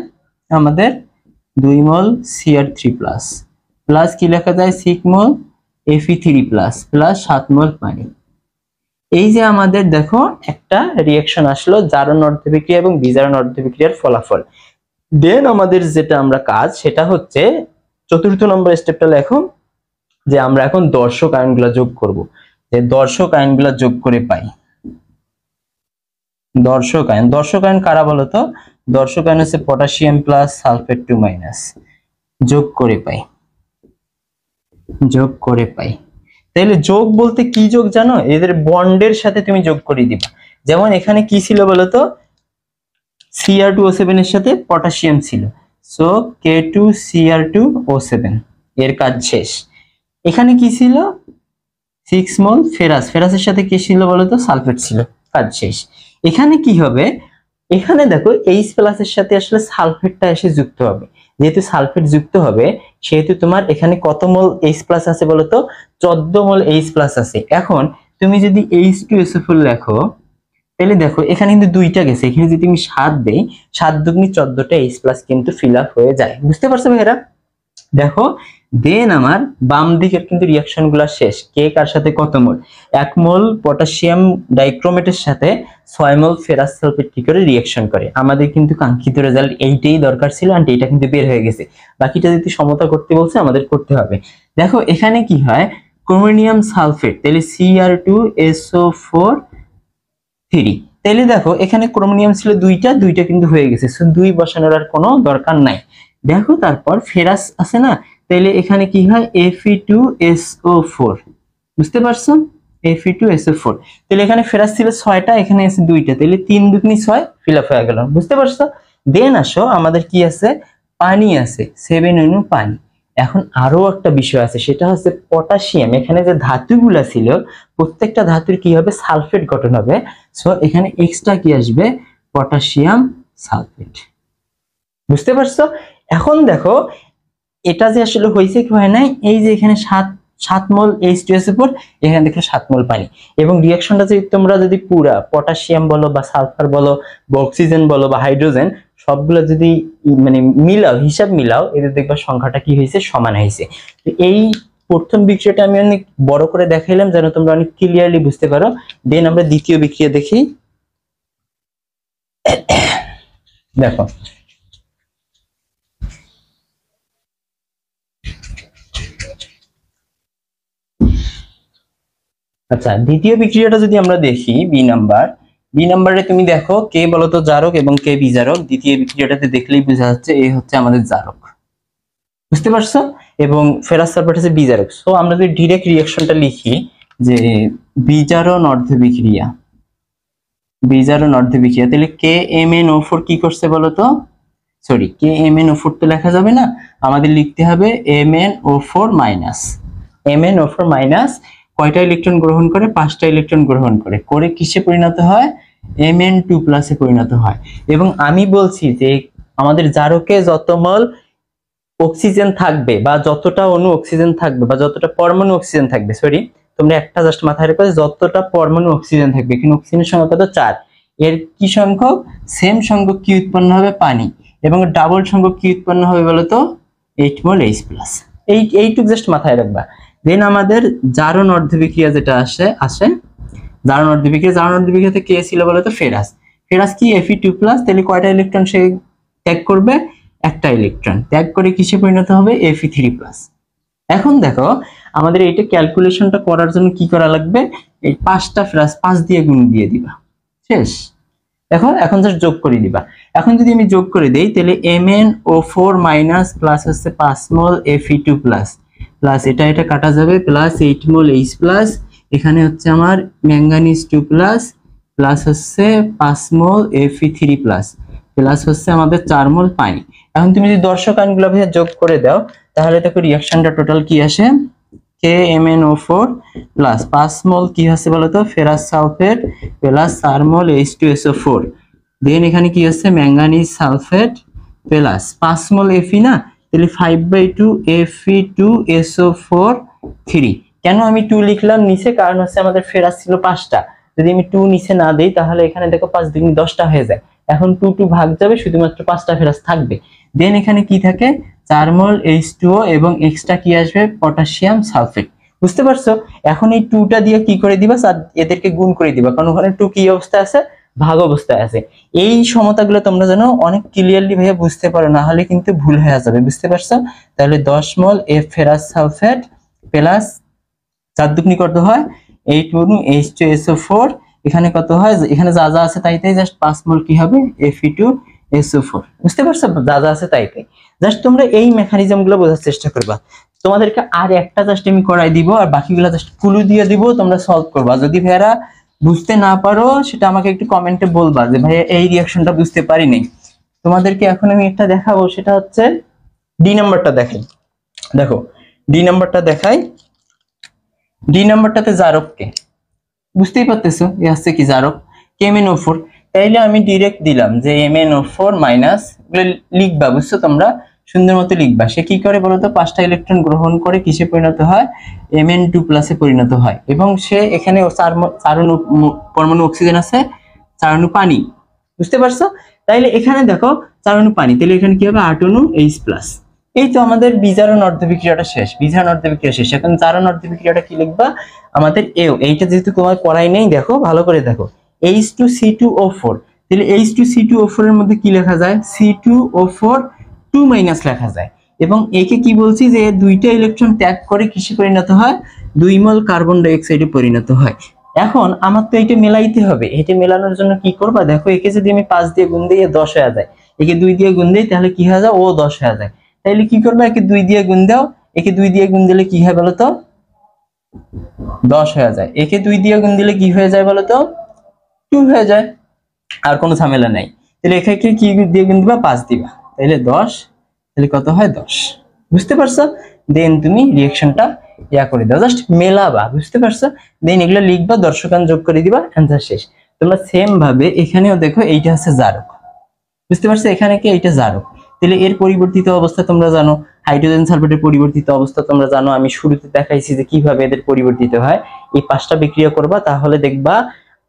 আমাদের 2 মোল Cr3 প্লাস প্লাস কি লেখা যায় 6 মোল Fe3 প্লাস প্লাস 7 মোল পানি। এই যে আমাদের দেখো একটা রিঅ্যাকশন আসলো জারণ অর্ধবিক্রিয়া এবং বিজারণ অর্ধবিক্রিয়ার ফলাফল। দেন আমাদের যেটা আমরা কাজ সেটা হচ্ছে চতুর্থ নম্বর স্টেপটা লেখো যে আমরা এখন দর্শক আয়নগুলো যোগ করব। যে দর্শক আয়নগুলো যোগ করে পাই দর্শক আয়ন কারা বলতো? দর্শক আয়ন হচ্ছে পটাশিয়াম প্লাস সালফেট 2 মাইনাস যোগ করে পাই। তাহলে যোগ বলতে কি যোগ জানো? এদের বন্ডের সাথে তুমি যোগ করে দিবা। যেমন এখানে কি ছিল বলতো? Cr2O7 এর সাথে পটাশিয়াম ছিল, সো K2Cr2O7 এর কাজ শেষ। এখানে কি ছিল 6 মোল ফেরাসের সাথে কি ছিল বলতো? সালফেট ছিল, কাজ শেষ। এখানে কি হবে? এখানে দেখো H প্লাসের সাথে আসলে সালফেটটা এসে যুক্ত হবে। যেহেতু সালফেট যুক্ত হবে সেহেতু তোমার এখানে কত মোল H প্লাস আছে বলতো? 14 মোল H প্লাস আছে। এখন তুমি যদি H2SO4 লেখো তাহলে দেখো এখানে কিন্তু দুইটা গেছে, এখানে যদি আমি 7 দেই 7 দুগুণে 14টা H প্লাস কিন্তু ফিল আপ হয়ে যায়। বুঝতে পারছো ভাইরা? দেখো দেন আমার বাম দিকের কিন্তু রিঅ্যাকশন গুলা শেষ। কে কার সাথে কত মোল? 1 মোল পটাশিয়াম ডাইক্রোমেটের সাথে 6 মোল ফেরাস সালফেট কি করে রিঅ্যাকশন করে। আমাদের কিন্তু কাঙ্ক্ষিত রেজাল্ট এইটাই দরকার ছিল, আর এইটা কিন্তু বের হয়ে গেছে। বাকিটা যদি সমতা করতে বলছে আমাদের করতে হবে। দেখো এখানে কি হয় ক্রোমিনিয়াম সালফেট, তাহলে Cr2SO4 3। তাহলে দেখো এখানে ক্রোমিনিয়াম ছিল দুইটা কিন্তু হয়ে গেছে, সো 2 বসানোর আর কোনো দরকার নাই। দেখো তারপর ফেরাস আছে না, তাহলে এখানে কি হয় Fe2SO4। বুঝতে পারছো? Fe2SO4, তাহলে এখানে ফেরাস ছিল 6টা, এখানে আছে 2টা, তাহলে 3 দুগুণে 6 ফিল আপ হয়ে গেল। বুঝতে পারছো? দেন আসো আমাদের কি আছে? পানি আছে 7 অণু পানি। এখন আরো একটা বিষয় আছে, সেটা হচ্ছে পটাশিয়াম। এখানে যে ধাতুগুলা ছিল প্রত্যেকটা ধাতুর কি হবে? সালফেট গঠন হবে, সো এখানে এক্সট্রা কি আসবে? Potassium sulphate. বুঝতে পারছো? এখন দেখো এটা যে আসলে হয়েছে কি হয় নাই, এই যে এখানে 7 মোল H2SO4, এখানে দেখো 7 মোল পানি। এবং রিঅ্যাকশনটা যদি তোমরা যদি পুরা পটাশিয়াম বলো বা সালফার বলো বা অক্সিজেন বলো বা হাইড্রোজেন সবগুলো যদি মানে মিলাও, হিসাব মিলাও, এদের দেখবা সংখ্যাটা কি হয়েছে? সমান হয়েছে। তো এই প্রথম বিক্রিয়াটা আমি অনেক বড় করে দেখাইলাম যেন তোমরা অনেক ক্লিয়ারলি বুঝতে পারো। দেন আমরা দ্বিতীয় বিক্রিয়া দেখি। দেখো আচ্ছা, দ্বিতীয় বিক্রিয়াটা যদি আমরা দেখি বি নাম্বারে তুমি দেখো কে বলতো জারক এবং কে বিজারক। দ্বিতীয় বিক্রিয়াটাতে দেখলেই বোঝা যাচ্ছে এই হচ্ছে আমাদের জারক। বুঝতে পারছো? এবং ফেরাস সালফেট হচ্ছে বিজারক। সো আমরা যদি ডাইরেক্ট রিঅ্যাকশনটা লিখি যে বিজারণ অর্ধবিক্রিয়া, তাহলে KMnO4 কি করছে বলতো? সরি, KMnO4 তো লেখা যাবে না, আমাদের লিখতে হবে MnO4 মাইনাস। MnO4 মাইনাস কয়টা ইলেকট্রন গ্রহণ করে? 5টা ইলেকট্রন গ্রহণ করে কিসে পরিণত হয়? Mn2 প্লাসে পরিণত হয়। এবং আমি বলছি যে আমাদের জারকে যত মোল অক্সিজেন থাকবে বা যতটা অণু অক্সিজেন থাকবে বা যতটা পরমাণু অক্সিজেন থাকবে, সরি তোমরা একটা জাস্ট মাথায় রেখো, যতটা পরমাণু অক্সিজেন থাকবে, এখানে অক্সিজেনের সংখ্যা কত? 4। এর কি সংখ্যক? সেম সংখ্যক কি উৎপন্ন হবে? পানি। এবং ডাবল সংখ্যক কি উৎপন্ন হবে বলতো? 8 মোল H প্লাস। এইটুক জাস্ট মাথায় রাখবা। দেন আমাদের জারণ অর্ধবিক্রিয়া যেটা আসে জারণ অর্ধবিক্রিয়াতে কে ছিল বলতো? ফেরাস কি Fe2 প্লাস, তাহলে কয়টা ইলেকট্রন সে ত্যাগ করবে? একটা ইলেকট্রন ত্যাগ করে কিসে পরিণত হবে? Fe3 plus. এখন দেখো আমাদের এইটা ক্যালকুলেশনটা করার জন্য কি করা লাগবে? এই 5টা ফেরাস 5 দিয়ে গুণ দিয়ে দিবা, শেষ। দেখো এখন জাস্ট যোগ করে দিবা। এখন যদি আমি যোগ করে দেই তাহলে MnO4 মাইনাস প্লাস হচ্ছে 5 মোল Fe2 প্লাস প্লাস এটা কাটা যাবে প্লাস 8 মোল H প্লাস, এখানে হচ্ছে আমার ম্যাঙ্গানিজ 2 প্লাস প্লাস হচ্ছে 5 মোল Fe3 প্লাস প্লাস হচ্ছে আমাদের 4 মোল পানি। এখন তুমি যদি দর্শক আয়নগুলো যোগ করে দাও তাহলে দেখো রিঅ্যাকশনটা টোটাল কি আসে? KMnO4 প্লাস 5 মোল কি আছে বলতো? ফেরাস সালফেট প্লাস 4 মোল H2SO4। দেন এখানে কি আছে? ম্যাঙ্গানিজ সালফেট প্লাস 5 মোল Fe না, তাহলে 5/2 Fe2SO4 3। কেন আমি 2 লিখলাম নিচে, কারণ হচ্ছে আমাদের ফেরাস ছিল 5টা, যদি আমি 2 নিচে না দেই তাহলে এখানে দেখো 5 দুগুণে 10টা হয়ে যায়। এখন 2 ভাগ যাবে, শুধুমাত্র 5টা ফেরাস থাকবে। দেন এখানে কি থাকে 4 মোল H2O এবং এক্সট্রা কি আসবে পটাশিয়াম সালফেট। বুঝতে পারছো? এখন এই 2টা দিয়ে কি করে দিবা, এদেরকে গুণ করে দিবা, কারণ ওখানে 2 কি অবস্থায় আছে, ভাগ অবস্থায় আছে। এই সমতাগুলো তোমরা যেন অনেক ক্লিয়ারলি ভাবে বুঝতে পারো, না হলে কিন্তু ভুল হয়ে যাবে। বুঝতে পারছো? তাহলে 10 মোল ফেরাস সালফেট প্লাস 4 দুগুণে কত হয় 8 গুণ H2SO4, এখানে কত হয়, এখানে যা যা আছে তাই তাই, জাস্ট 5 মোল কি হবে Fe2SO4। বুঝতে পারছো? যা যা আছে তাই তাই, জাস্ট তোমরা এই মেকানিজম গুলো বোঝার চেষ্টা করবা। তোমাদেরকে আর একটা জাস্ট আমি করাই দিব, আর বাকিগুলো জাস্ট ক্লু দিয়ে দিব, তোমরা সলভ করবা। যদি ভাইরা বুঝতে না পারো সেটা আমাকে একটু কমেন্টে বলবা যে ভাই এই রিঅ্যাকশনটা বুঝতে পারিনি। তোমাদেরকে এখন আমি একটা দেখাবো, সেটা হচ্ছে ডি নাম্বারটা দেখাই। দেখো ডি নাম্বারটা দেখাই। ডি নাম্বারটাতে জারককে বুঝতেই পারতেছো, এ হচ্ছে কি জারক MnO4। তাইলে আমি ডাইরেক্ট দিলাম যে MnO4 মাইনাস, লিখবা। বুঝছো? তোমরা সুন্দর মতো লিখবা। সে কি করে বলতো, 5টা ইলেকট্রন গ্রহণ করে কিসে পরিণত হয়, Mn2+ পরিণত হয়, এবং সে এখানে 4 পরমাণু অক্সিজেন আছে, 4 অণু পানি। বুঝতে পারছো? তাইলে এখানে দেখো 4 অণু পানি, তাহলে এখানে কি হবে 8 অণু H+। এই তো আমাদের বিজারণ অর্ধবিক্রিয়াটা শেষ, বিজারণ অর্ধবিক্রিয়া শেষ। এখন জারণ অর্ধবিক্রিয়াটা কি লিখবা, আমাদের এইটা যেহেতু তোমার করাই নেই, দেখো ভালো করে দেখো, H2C2O4। তাহলে H2C2O4 এর মধ্যে কি লেখা যায়, C2O4 2- লেখা যায়। এবং একে কি বলছি, যে 2টা ইলেকট্রন ত্যাগ করে কিসে পরিণত হয়, 2 মোল কার্বন ডাই অক্সাইডে পরিণত হয়। এখন আমার তো এটা মেলাইতে হবে। এটা মেলানোর জন্য কি করবা, দেখো একে যদি আমি 5 দিয়ে গুণ দিই 10 হয়ে যায়, একে 2 দিয়ে গুণ দিই তাহলে কি হয়ে যায়, ও 10 হয়ে যায়। তাইলে কি করবা, একে 2 দিয়ে গুণ দাও, একে 2 দিয়ে গুণ দিলে কি হয় বলো তো, 10 হয়ে যায়। একে 2 দিয়ে গুণ দিলে কি হয়ে যায় বলো তো, 2 হয়ে যায়। আর কোনো ঝামেলা নাই। তাহলে একে কি দিয়ে গুণ দিবা, 5 দিবা, তাহলে 10, তাহলে কত হয় 10। বুঝতে পারছো? দেন তুমি রিঅ্যাকশনটা করে দাও, জাস্ট মেলাবা। বুঝতে পারছো? দেন এগুলো লিখবা, দর্শকান যোগ করে দিবা, অ্যান্সার শেষ। তোমরা সেম ভাবে এখানেও দেখো, এইটা হচ্ছে জারক। বুঝতে পারছো? এখানে কি এইটা জারক, তাহলে এর পরিবর্তিত অবস্থা তোমরা জানো, হাইড্রোজেন সালফেটের পরিবর্তিত অবস্থা তোমরা জানো। আমি শুরুতে দেখাইছি যে কিভাবে এদের পরিবর্তিত হয়। এই 5টা বিক্রিয়া করবা, তাহলে দেখবা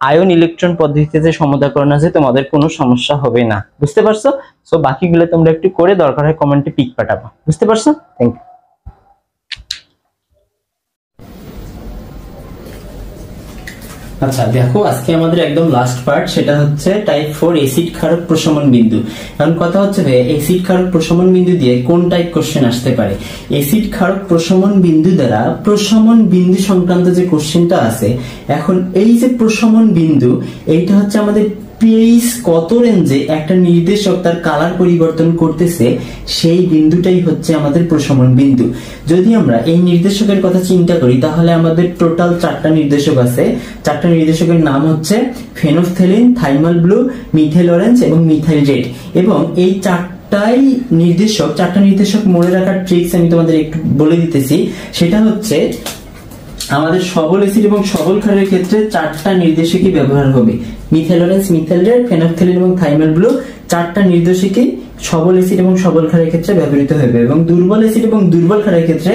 আয়ন ইলেকট্রন পদ্ধতিতে যে সমতাকরণ আছে তোমাদের কোনো সমস্যা হবে না। বুঝতে পারছো? সো বাকিগুলো তোমরা একটু করে দরকার হয় কমেন্টে পিক পাঠাবা। বুঝতে পারছো? Thank you. আচ্ছা দেখো, আজকে আমাদের একদম লাস্ট পার্ট, সেটা হচ্ছে টাইপ 4 এসিড ক্ষারক প্রশমন বিন্দু। এখন কথা হচ্ছে ভাই, এসিড ক্ষারক প্রশমন বিন্দু দিয়ে কোন টাইপ কোশ্চেন আসতে পারে। এসিড ক্ষারক প্রশমন বিন্দু দ্বারা প্রশমন বিন্দু সংক্রান্ত যে কোশ্চেনটা আছে, এখন এই যে প্রশমন বিন্দু, এইটা হচ্ছে আমাদের পিএইচ কত রেঞ্জে একটা নির্দেশক তার কালার পরিবর্তন করতেছে, সেই বিন্দুটাই হচ্ছে আমাদের প্রশমন বিন্দু। যদি আমরা এই নির্দেশকের কথা চিন্তা করি, তাহলে আমাদের টোটাল 4টা নির্দেশক আছে। 4টা নির্দেশকের নাম হচ্ছে ফেনোফথেলিন, থাইমাল ব্লু, মিথাইল অরেঞ্জ এবং মিথাইল রেড। এবং এই 4টা নির্দেশক মনে রাখার ট্রিক্স আমি তোমাদের একটু বলে দিতেছি। সেটা হচ্ছে আমাদের সবল অ্যাসিড এবং সবল ক্ষারের ক্ষেত্রে 4টা নির্দেশকই ব্যবহার হবে। মিথাইল অরেঞ্জ, মিথাইল রেড, ফেনোফথেলিন এবং থাইমাল ব্লু, 4টা নির্দেশকই সবল অ্যাসিড এবং সবল ক্ষারের ক্ষেত্রে ব্যবহৃত হবে, এবং দুর্বল অ্যাসিড এবং দুর্বল ক্ষারের ক্ষেত্রে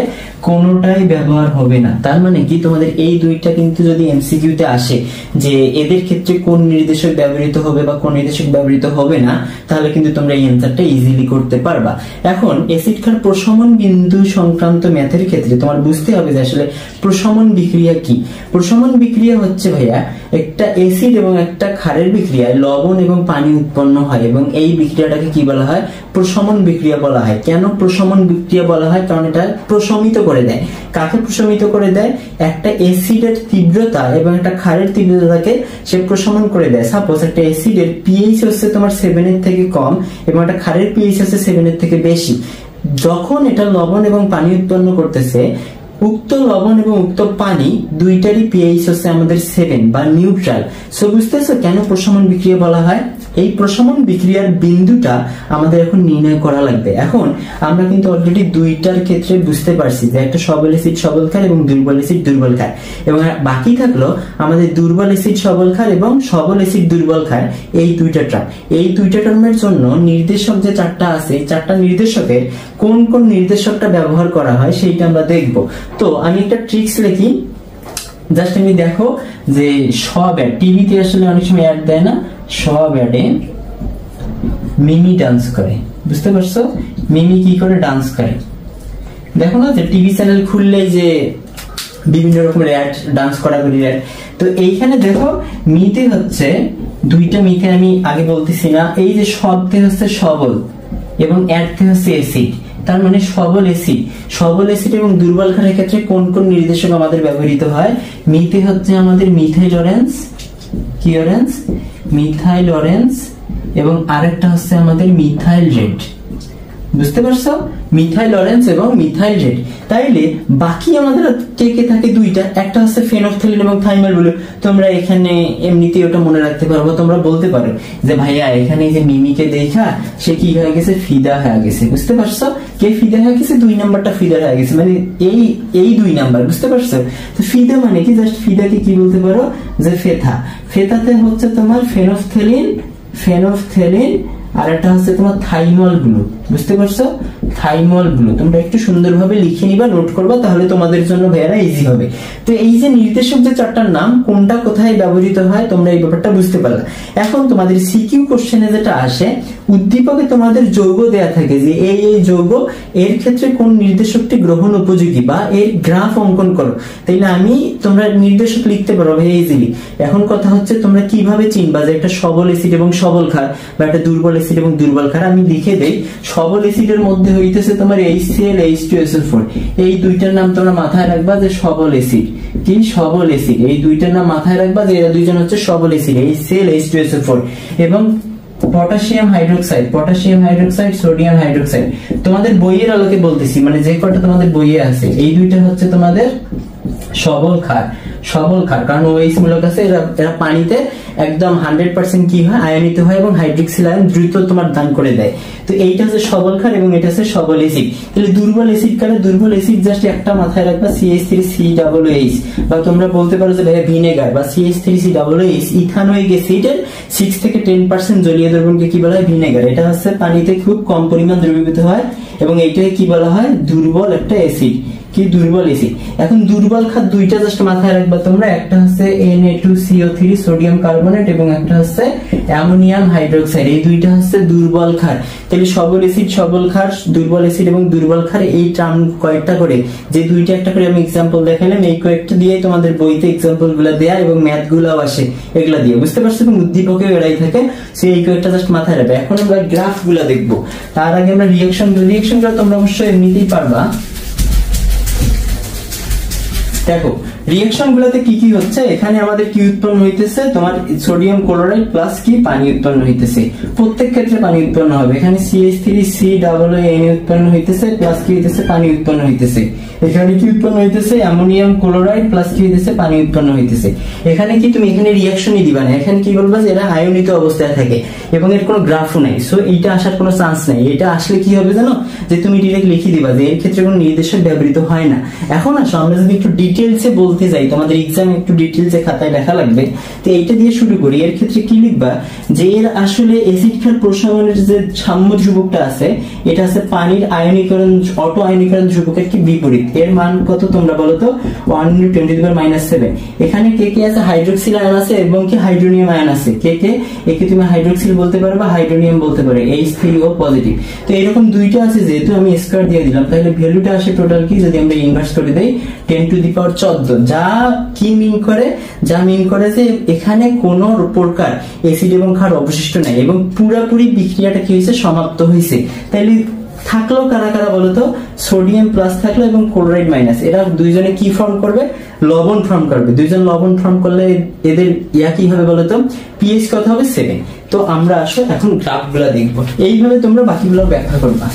কোনোটাই ব্যবহার হবে না। তার মানে কি, তোমাদের এই দুইটা কিন্তু যদি এমসিকিউতে আসে যে এদের ক্ষেত্রে কোন নির্দেশক ব্যবহৃত হবে বা কোন নির্দেশক ব্যবহৃত হবে না, তাহলে কিন্তু তোমরা এই অ্যানসারটা ইজিলি করতে পারবা। এখন অ্যাসিড ক্ষার প্রশমন বিন্দু সংক্রান্ত ম্যাথের ক্ষেত্রে তোমার বুঝতে হবে যে আসলে প্রশমন বিক্রিয়া কি। প্রশমন বিক্রিয়া হচ্ছে ভাইয়া একটা অ্যাসিড এবং একটা ক্ষারের বিক্রিয়ায় লবণ এবং পানি উৎপন্ন হয়, এবং এই বিক্রিয়াটাকে কি বলা হয়, প্রশমন বিক্রিয়া বলা হয়। কেন প্রশমন বিক্রিয়া বলা হয়, কারণ এটা প্রশমিত করে দেয়। কাকে প্রশমিত করে দেয়, একটা অ্যাসিডের তীব্রতা এবং একটা ক্ষারের তীব্রতাকে সে প্রশমন করে দেয়। সাপোজ একটা অ্যাসিডের পিএইচ হচ্ছে তোমার 7 এর থেকে কম এবং একটা ক্ষারের পিএইচ হচ্ছে 7 এর থেকে বেশি। যখন এটা লবণ এবং পানি উৎপন্ন করতেছে, উক্ত লবণ এবং উক্ত পানি দুইটারই পিএইচ হচ্ছে আমাদের 7 বা নিউট্রাল। সো বুঝতেছো কেন প্রশমন বিক্রিয়া বলা হয়। এই প্রশমন বিক্রিয়ার বিন্দুটা আমাদের এখন নির্ণয় করা লাগবে। এখন আমরা কিন্তু অলরেডি দুইটার ক্ষেত্রে বুঝতে পারছি যে একটা সবল অ্যাসিড সবল ক্ষার এবং দুর্বল অ্যাসিড দুর্বল ক্ষার, এবং বাকি থাকলো আমাদের দুর্বল অ্যাসিড সবল ক্ষার এবং সবল অ্যাসিড দুর্বল ক্ষার এই দুইটা টার্ম। এই দুইটা টার্মের জন্য নির্দেশক যে চারটা আছে, চারটা নির্দেশকের কোন কোন নির্দেশকটা ব্যবহার করা হয় সেইটা আমরা দেখব। তো আমি একটা ট্রিক্স লিখি, জাস্ট তুমি দেখো যে সব অ্যাড, টিভিতে আসলে অনেক সময় অ্যাড দেয় না, সব অ্যাডে মিমি ডান্স করে, বুঝতে পারছো? মিমি কি করে ডান্স করে দেখো না, যে টিভি চ্যানেল খুললেই যে বিভিন্ন রকমের অ্যাড, ডান্স করা করি অ্যাড। তো এইখানে দেখো মিতে হচ্ছে দুইটা মিতে আমি আগে বলতেছি না, এই যে সবতে হচ্ছে সবল এবং অ্যাডতে হচ্ছে অ্যাসিড, তার মানে সবল অ্যাসিড, সবল অ্যাসিড এবং দুর্বল ক্ষারের ক্ষেত্রে কোন কোন নির্দেশক আমাদের ব্যবহৃত হয়? মিতে হচ্ছে আমাদের মিথাইল অরেঞ্জ, কি অরেঞ্জ? মিথাইল অরেঞ্জ, এবং আরেকটা হচ্ছে আমাদের মিথাইল রেড, বুঝতে পারছো? মিথাইল অরেঞ্জ এবং মিথাইল রেড। তাইলে বাকি আমাদের কে কে থাকে দুইটা, একটা হচ্ছে ফেনফথ্যালিন এবং থাইমাল ব্লু। তোমরা এখানে এমনিতেই ওটা মনে রাখতে পারবো, তোমরা বলতে পারো যে ভাইয়া এখানে যে মিমিকে দেখা সে কি হয়ে গেছে, ফিদা হয়ে গেছে, বুঝতে পারছো? কে ফিদা হয়ে গেছে? 2 নাম্বারটা ফিদা হয়ে গেছে, মানে এই 2 নাম্বার, বুঝতে পারছো? তো ফিদা মানে কি, জাস্ট ফিদাকে কি বলতে পারো যে ফেথা। ফেথাতে হচ্ছে তোমার ফেনফথ্যালিন আর একটা হচ্ছে তোমার থাইমল ব্লু, বুঝতে পারছো? থাইমল ব্লু তোমরা একটু সুন্দরভাবে লিখে নিবা, নোট করবা, তাহলে তোমাদের জন্য ভাইয়ারা ইজি হবে। তো এই যে নির্দেশক যে চারটার নাম কোনটা কোথায় ব্যবহৃত হয় তোমরা এই ব্যাপারটা বুঝতে পারলা। এখন তোমাদের সিকিউ কোশ্চেনে যেটা আসে, উদ্দীপকে তোমাদের যৌগ দেয়া থাকে যে এই যৌগ, এর ক্ষেত্রে কোন নির্দেশকটি গ্রহণ উপযোগী বা এর গ্রাফ অঙ্কন করো। তাইলে আমি তোমরা নির্দেশক লিখতে পারো ভাই ইজিলি। এখন কথা হচ্ছে তোমরা কিভাবে চিনবা যে একটা সবল অ্যাসিড এবং সবল ক্ষার বা একটা দুর্বল অ্যাসিড এবং দুর্বল ক্ষার? আমি লিখে দেই, সবল অ্যাসিডের মধ্যে হইতেছে তোমার HCl H2SO4, এই দুইটার নাম তোমরা মাথায় রাখবা যে সবল অ্যাসিড। কি সবল অ্যাসিড? এই দুইটার নাম মাথায় রাখবা যে এরা দুইজন হচ্ছে সবল অ্যাসিড, HCl H2SO4। এবং পটাশিয়াম হাইড্রোক্সাইড, সোডিয়াম হাইড্রোক্সাইড তোমাদের বইয়ের আলোকে বলতেছি, মানে যে কটা তোমাদের বইয়ে আছে, এই দুইটা হচ্ছে তোমাদের সবল ক্ষার, কারণ OH মূলক আছে, এরা পানিতে একদম 100% কি হয়, আয়নিত হয় এবং হাইড্রক্সিল আয়ন দ্রুত তোমার দান করে দেয়। তো এইটা হচ্ছে সবল ক্ষার এবং এটা হচ্ছে সবল অ্যাসিড। তাহলে দুর্বল অ্যাসিড কালে দুর্বল অ্যাসিড জাস্ট একটা মাথায় রাখবা, CH3COOH, বা তোমরা বলতে পারো যে ভাই ভিনেগার বা CH3COOH, ইথানোয়িক অ্যাসিডের 6 থেকে 10% জলীয় দ্রবণকে কি বলা হয়, ভিনেগার। এটা হচ্ছে পানিতে খুব কম পরিমাণ দ্রবীভূত হয় এবং এইটাকে কি বলা হয়, দুর্বল একটা অ্যাসিড, কি দুর্বল অ্যাসিড। এখন দুর্বল ক্ষার দুইটা জাস্ট মাথায় রাখবা তোমরা, একটা হচ্ছে Na2CO3 সোডিয়াম কার্বনেট এবং একটা হচ্ছে অ্যামোনিয়াম হাইড্রোক্সাইড, এই দুইটা হচ্ছে দুর্বল ক্ষার। তাহলে সবল অ্যাসিড সবল ক্ষার, দুর্বল অ্যাসিড এবং দুর্বল ক্ষার, এই টার্ম কয়েকটা করে যে দুইটা একটা করে আমি এক্সাম্পল দেখালাম, এই কয়েকটা দিয়ে তোমাদের বইতে এক্সাম্পল গুলা দেয়া এবং ম্যাথ গুলাও আসে, এগুলা দিয়ে, বুঝতে পারছো? এবং উদ্দীপকেও এরাই থাকে, সে এই কয়েকটা জাস্ট মাথায় রাখবে। এখন আমরা গ্রাফ গুলা দেখবো, তার আগে আমরা রিঅ্যাকশন গুলো তোমরা অবশ্যই এমনিতেই পারবা। দেখো রিঅ্যাকশন গুলোতে কি কি হচ্ছে, এখানে আমাদের কি উৎপন্ন হইতেছে, তোমার সোডিয়াম ক্লোরাইড প্লাস কি পানি উৎপন্ন হইতেছে, প্রত্যেক ক্ষেত্রে পানি উৎপন্ন হবে। এখানে CH3COON উৎপন্ন হইতেছে প্লাস কি হইতেছে, পানি উৎপন্ন হইতেছে। এখানে কি উৎপন্ন হইতেছে, অ্যামোনিয়াম ক্লোরাইড প্লাস কি হইতেছে, পানি উৎপন্ন হইতেছে। এখানে কি তুমি এখানে রিঅ্যাকশনই দিবা না, এখানে কি বলবা যে এরা আয়নিত অবস্থায় থাকে এবং এর কোনো গ্রাফও নাই, সো এইটা আসার কোনো চান্স নাই। এটা আসলে কি হবে জানো, যে তুমি ডিরেক্ট লিখে দিবা যে এর ক্ষেত্রে কোনো নির্দেশক ব্যবহৃত হয় না। এখন আসো আমরা যদি একটু ডিটেইলসে বলতে যাই, তোমাদের এক্সাম একটু ডিটেইলসে খাতায় লেখা লাগবে, তো এইটা দিয়ে শুরু করি। এর ক্ষেত্রে কি লিখবা, যে এর আসলে অ্যাসিড ক্ষার প্রশমনের যে সাম্য ধ্রুবকটা আছে, এটা আছে পানির আয়নীকরণ, অটো আয়নীকরণ ধ্রুবকের কি বিপরীত। এর মান কত তোমরা বলো তো, 1×10⁻⁷। এখানে কে কে আছে, হাইড্রোক্সিল আয়ন আছে এবং কি হাইড্রোনিয়াম আয়ন আছে। কে কে, একে তুমি হাইড্রোক্সিল বলতে পারো বা হাইড্রোনিয়াম বলতে পারো, H3O পজিটিভ। তো এরকম দুইটা আছে, যেহেতু আমি স্কয়ার দিয়ে দিলাম, তাহলে ভ্যালুটা আসে টোটাল কি, যদি আমরা ইনভার্স করে দেই 10⁻14, যা কি মিন করে, যে এখানে কোন প্রকার অ্যাসিড এবং ক্ষার অবশিষ্ট নাই এবং পুরোপুরি বিক্রিয়াটা কি হয়েছে, সমাপ্ত হয়েছে। তাইলে থাকলো কারা কারা বলতো, সোডিয়াম প্লাস থাকলো এবং ক্লোরাইড মাইনাস, এরা দুইজনে কি ফর্ম করবে, লবণ ফর্ম করবে। দুইজন লবণ ফর্ম করলে এদের ইয়া কি হবে বলতো, পিএইচ কত হবে, 7। তো আমরা আসো এখন গ্রাফগুলো দেখবো, এইভাবে তোমরা বাকিগুলো ব্যাখ্যা করবা।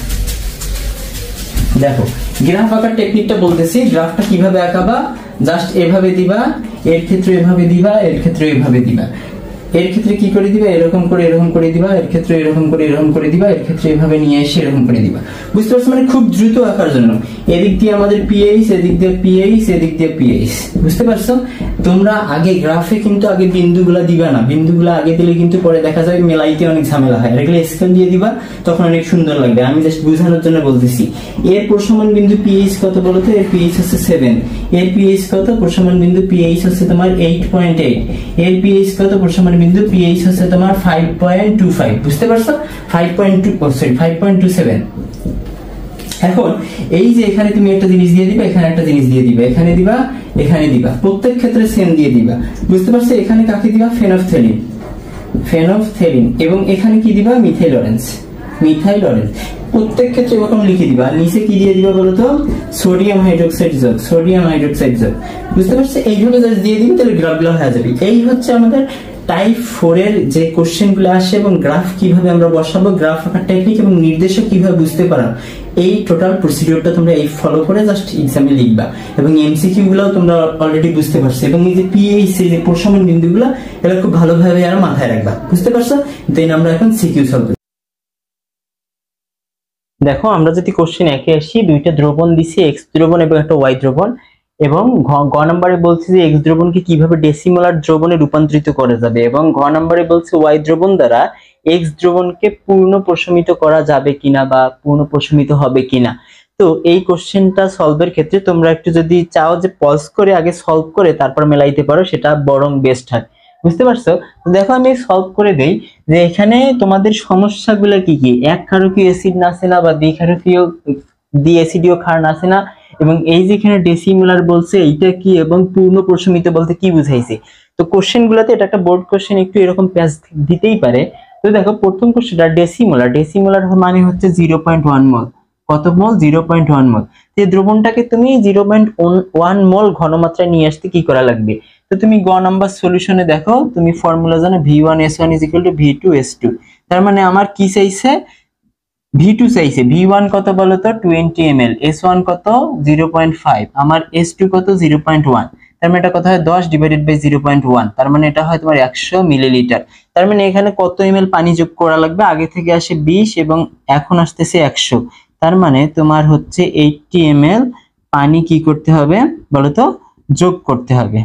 দেখো গ্রাফ আঁকার টেকনিকটা বলতেছি, গ্রাফটা কিভাবে আঁকাবা, জাস্ট এভাবে দিবা, এর ক্ষেত্রে এভাবে দিবা, এর ক্ষেত্রে এভাবে দিবা। এর ক্ষেত্রে কি করে দিবা, এরকম করে দিবা, এর ক্ষেত্রে এরকম করে দিবা, এর ক্ষেত্রে এভাবে নিয়ে এসে এরকম করে দিবা। বুঝতে পারছো? মানে খুব দ্রুত আঁকার জন্য এদিক দিয়ে আমাদের পিএইচ, এদিক দিয়ে পিএইচ, এদিক দিয়ে পিএইচ। বুঝতে পারছো? তোমরা আগে গ্রাফে কিন্তু আগে বিন্দুগুলা দিবা না, বিন্দুগুলা আগে দিলে কিন্তু পরে দেখা যায় মেলাইতে অনেক ঝামেলা হয়। এগুলো স্কেল দিয়ে দিবা, তখন অনেক সুন্দর লাগবে। আমি জাস্ট বোঝানোর জন্য বলতেছি। এর প্রশমন বিন্দু পিএইচ কত বলো তো? এর পিএইচ হচ্ছে 7। এর পিএইচ কত? প্রশমন বিন্দু পিএইচ হচ্ছে তোমার 8.8। এর পিএইচ কত? প্রশমন বিন্দু পিএইচ হচ্ছে তোমার 5.25। বুঝতে পারছো? 5.27। এখন এই যে এখানে তুমি একটা জিনিস দিয়ে দিবা, এখানে একটা জিনিস দিয়ে দিবা, এখানে দিবা, এখানে দিবা, প্রত্যেক ক্ষেত্রে সেম দিয়ে দিবা। বুঝতে পারছো? এখানে কাকে দিবা? Phenolphthalein, phenolphthalein. এবং এখানে কি দিবা? Methyl orange, methyl orange. প্রত্যেক ক্ষেত্রে এরকম লিখে দিবা। আর নিচে কি দিয়ে দিবা বলো তো? সোডিয়াম হাইড্রোক্সাইড যোগ, সোডিয়াম হাইড্রোক্সাইড যোগ। বুঝতে পারছো? এইভাবে জাস্ট দিয়ে দিবে, তাহলে গ্রাফগুলো হয়ে যাবে। এই হচ্ছে আমাদের টাইপ 4 এর যে কোশ্চেন গুলো আসে এবং গ্রাফ কিভাবে আমরা বসাবো, গ্রাফ আঁকার টেকনিক এবং নির্দেশক কিভাবে বুঝতে পারো, এই টোটাল প্রসিডিউরটা তোমরা এই ফলো করে জাস্ট এক্সামে লিখবা। এবং এমসিকিউ গুলোও তোমরা অলরেডি বুঝতে পারছো। এবং এই যে পিএইচ, এই যে প্রশমন বিন্দুগুলো, এগুলো খুব ভালোভাবে আর মাথায় রাখবা। বুঝতে পারছো? দেন আমরা এখন সিকিউ সলভ করি। দেখো আমরা যদি কোশ্চেন একে আসি, দুইটা দ্রবণ দিছি, এক্স দ্রবণ এবং একটা ওয়াই দ্রবণ, এবং গ নম্বরে বলছে যে এক্স দ্রবণকে কিভাবে ডেসিমোলার দ্রবণে রূপান্তরিত করা যাবে, এবং ঘ নম্বরে বলছে ওয়াই দ্রবণ দ্বারা এক্স দ্রবণকে পূর্ণ প্রশমিত করা যাবে কিনা বা পূর্ণ প্রশমিত হবে কিনা। তো এই কোশ্চেনটা সলভের ক্ষেত্রে তোমরা একটু যদি চাও যে পজ করে আগে সলভ করে তারপর মেলাইতে পারো, সেটা বরং বেস্ট হয়। বুঝতে পারছো? তো দেখো আমি সলভ করে দেই যে এখানে তোমাদের সমস্যাগুলো কি কি। এক ক্ষারকীয় অ্যাসিড নাসে না, বা দ্বিক্ষারকীয় দ্বিঅ্যাসিডীয় ক্ষার নাসে না, এবং এই যেখানে ডেসিমোলার বলছে এইটা কি, এবং পূর্ণ প্রশমিত বলতে কি বুঝাইছে। তো কোশ্চেন গুলাতে এটা একটা বোর্ড কোশ্চেন, একটু এরকম প্যাচ দিতেই পারে। তো দেখো প্রথম কোশ্চেনটা ডেসিমোলার, ডেসিমোলার মানে হচ্ছে 0.1 মল। কত মল? 0.1 মল। এই দ্রবণটাকে তুমি 0.1 মল ঘনমাত্রায় নিয়ে আসতে কি করা লাগবে? তো তুমি গ নাম্বার সলিউশনে দেখো, তুমি ফর্মুলা জানো V1S1 = V2S2। তার মানে আমার কি চাইছে? V2 চাইছে। V1 কত বলো তো? 20 ml। S1 কত? 0.5। আমার S2 কত? 0.1। তার মানে এটা কত হয়? 10/0.1। তার মানে এটা হয় তোমার 100 মিলিলিটার। তার মানে এখানে কত ml পানি যোগ করা লাগবে? আগে থেকে আসে 20 এবং এখন আসতেছে 100। তার মানে তোমার হচ্ছে 80 ml পানি কি করতে হবে বলো তো? যোগ করতে হবে,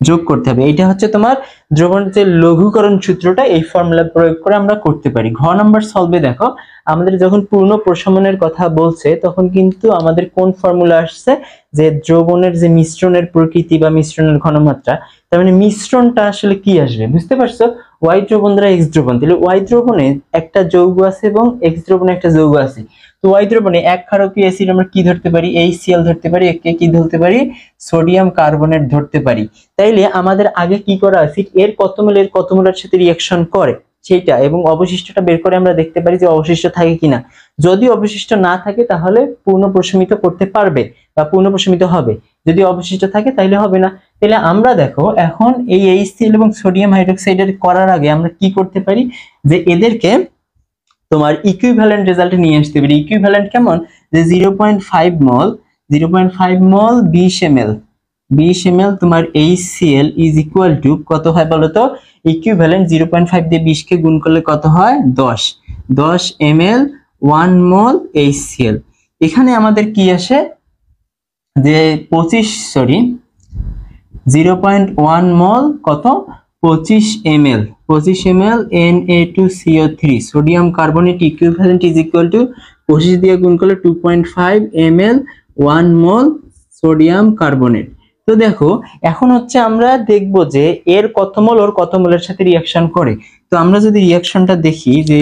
যোগ করতে হবে। এটা হচ্ছে তোমার দ্রবণের যে লঘুকরণ সূত্রটা, এই ফর্মুলা প্রয়োগ করে আমরা করতে পারি। ঘ নাম্বার সলভে দেখো আমাদের যখন পূর্ণ প্রশমনের কথা বলছে তখন কিন্তু আমাদের কোন ফর্মুলা আসছে, যে দ্রবণের যে মিশ্রণের প্রকৃতি বা মিশ্রণের ঘনমাত্রা। তার মানে মিশ্রণটা আসলে কি আসবে? বুঝতে পারছো? ওয়াই দ্রবণ দ্বারা এক্স দ্রবণ, তাহলে ওয়াই দ্রবণে একটা যৌগ আছে এবং এক্স দ্রবণে একটা যৌগ আছে। তো ওয়াই দ্রবণে এক ক্ষারকীয় অ্যাসিড আমরা কি ধরতে পারি? HCl ধরতে পারি। একে কি ধরতে পারি? সোডিয়াম কার্বনেট ধরতে পারি। তাইলে আমাদের আগে কি করা উচিত? এর কত মোল এর কত মোলের সাথে রিঅ্যাকশন করে সেইটা, এবং অবশিষ্টটা বের করে আমরা দেখতে পারি যে অবশিষ্ট থাকে কিনা। যদি অবশিষ্ট না থাকে তাহলে পূর্ণ প্রশমিত করতে পারবে বা পূর্ণ প্রশমিত হবে। যদি অবশিষ্ট থাকে তাহলে হবে না। তাহলে আমরা দেখো এখন এই HCl এবং সোডিয়াম হাইড্রোক্সাইডের করার আগে আমরা কি করতে পারি, যে এদেরকে তোমার ইকুইভ্যালেন্ট রেজাল্টে নিয়ে আসতে পারি। ইকুইভ্যালেন্ট কেমন? যে 0.5 মল, 0.5 মল 20 ml, 20 ml তোমার HCl ইজ ইকুয়াল টু কত হয় বলো তো? ইকুইভ্যালেন্ট 0.5 দিয়ে 20 কে গুণ করলে কত হয়? 10, 10 ml 1 মল HCl। এখানে আমাদের কি আসে, যে 0.1 মল কত? 25 ml, 25 ml Na2CO3 sodium carbonate equivalent is equal two 25 দিয়ে গুণ করলে 2.5 ml 1 মল সোডিয়াম কার্বনেট। তো দেখো এখন হচ্ছে আমরা দেখব যে এর কত মোল ওর কত মোলের সাথে রিঅ্যাকশন করে। তো আমরা যদি রিঅ্যাকশনটা দেখি যে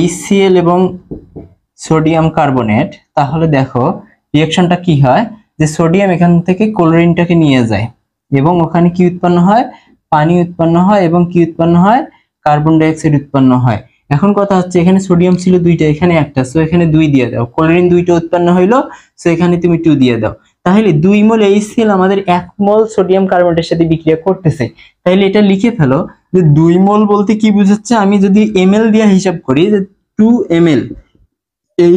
HCl এবং সোডিয়াম কার্বনেট, তাহলে দেখো রিঅ্যাকশনটা কি হয়, যে সোডিয়াম এখান থেকে ক্লোরিনটাকে নিয়ে যায় এবং ওখানে কি উৎপন্ন হয়? পানি উৎপন্ন হয়, এবং কি উৎপন্ন হয়? কার্বন ডাই অক্সাইড উৎপন্ন হয়। এখন কথা হচ্ছে এখানে সোডিয়াম ছিল দুইটা, এখানে একটা, সো এখানে 2 দিয়ে দাও। ক্লোরিন দুইটা উৎপন্ন হইলো, সো এখানে তুমি 2 দিয়ে দাও। তাহলে 2 মোল HCl আমাদের 1 মোল সোডিয়াম কার্বনেটের সাথে বিক্রিয়া করতেছে। তাহলে এটা লিখে ফেলো যে 2 মোল বলতে কি বুঝাচ্ছে? আমি যদি ml দিয়ে হিসাব করি, যে 2 ml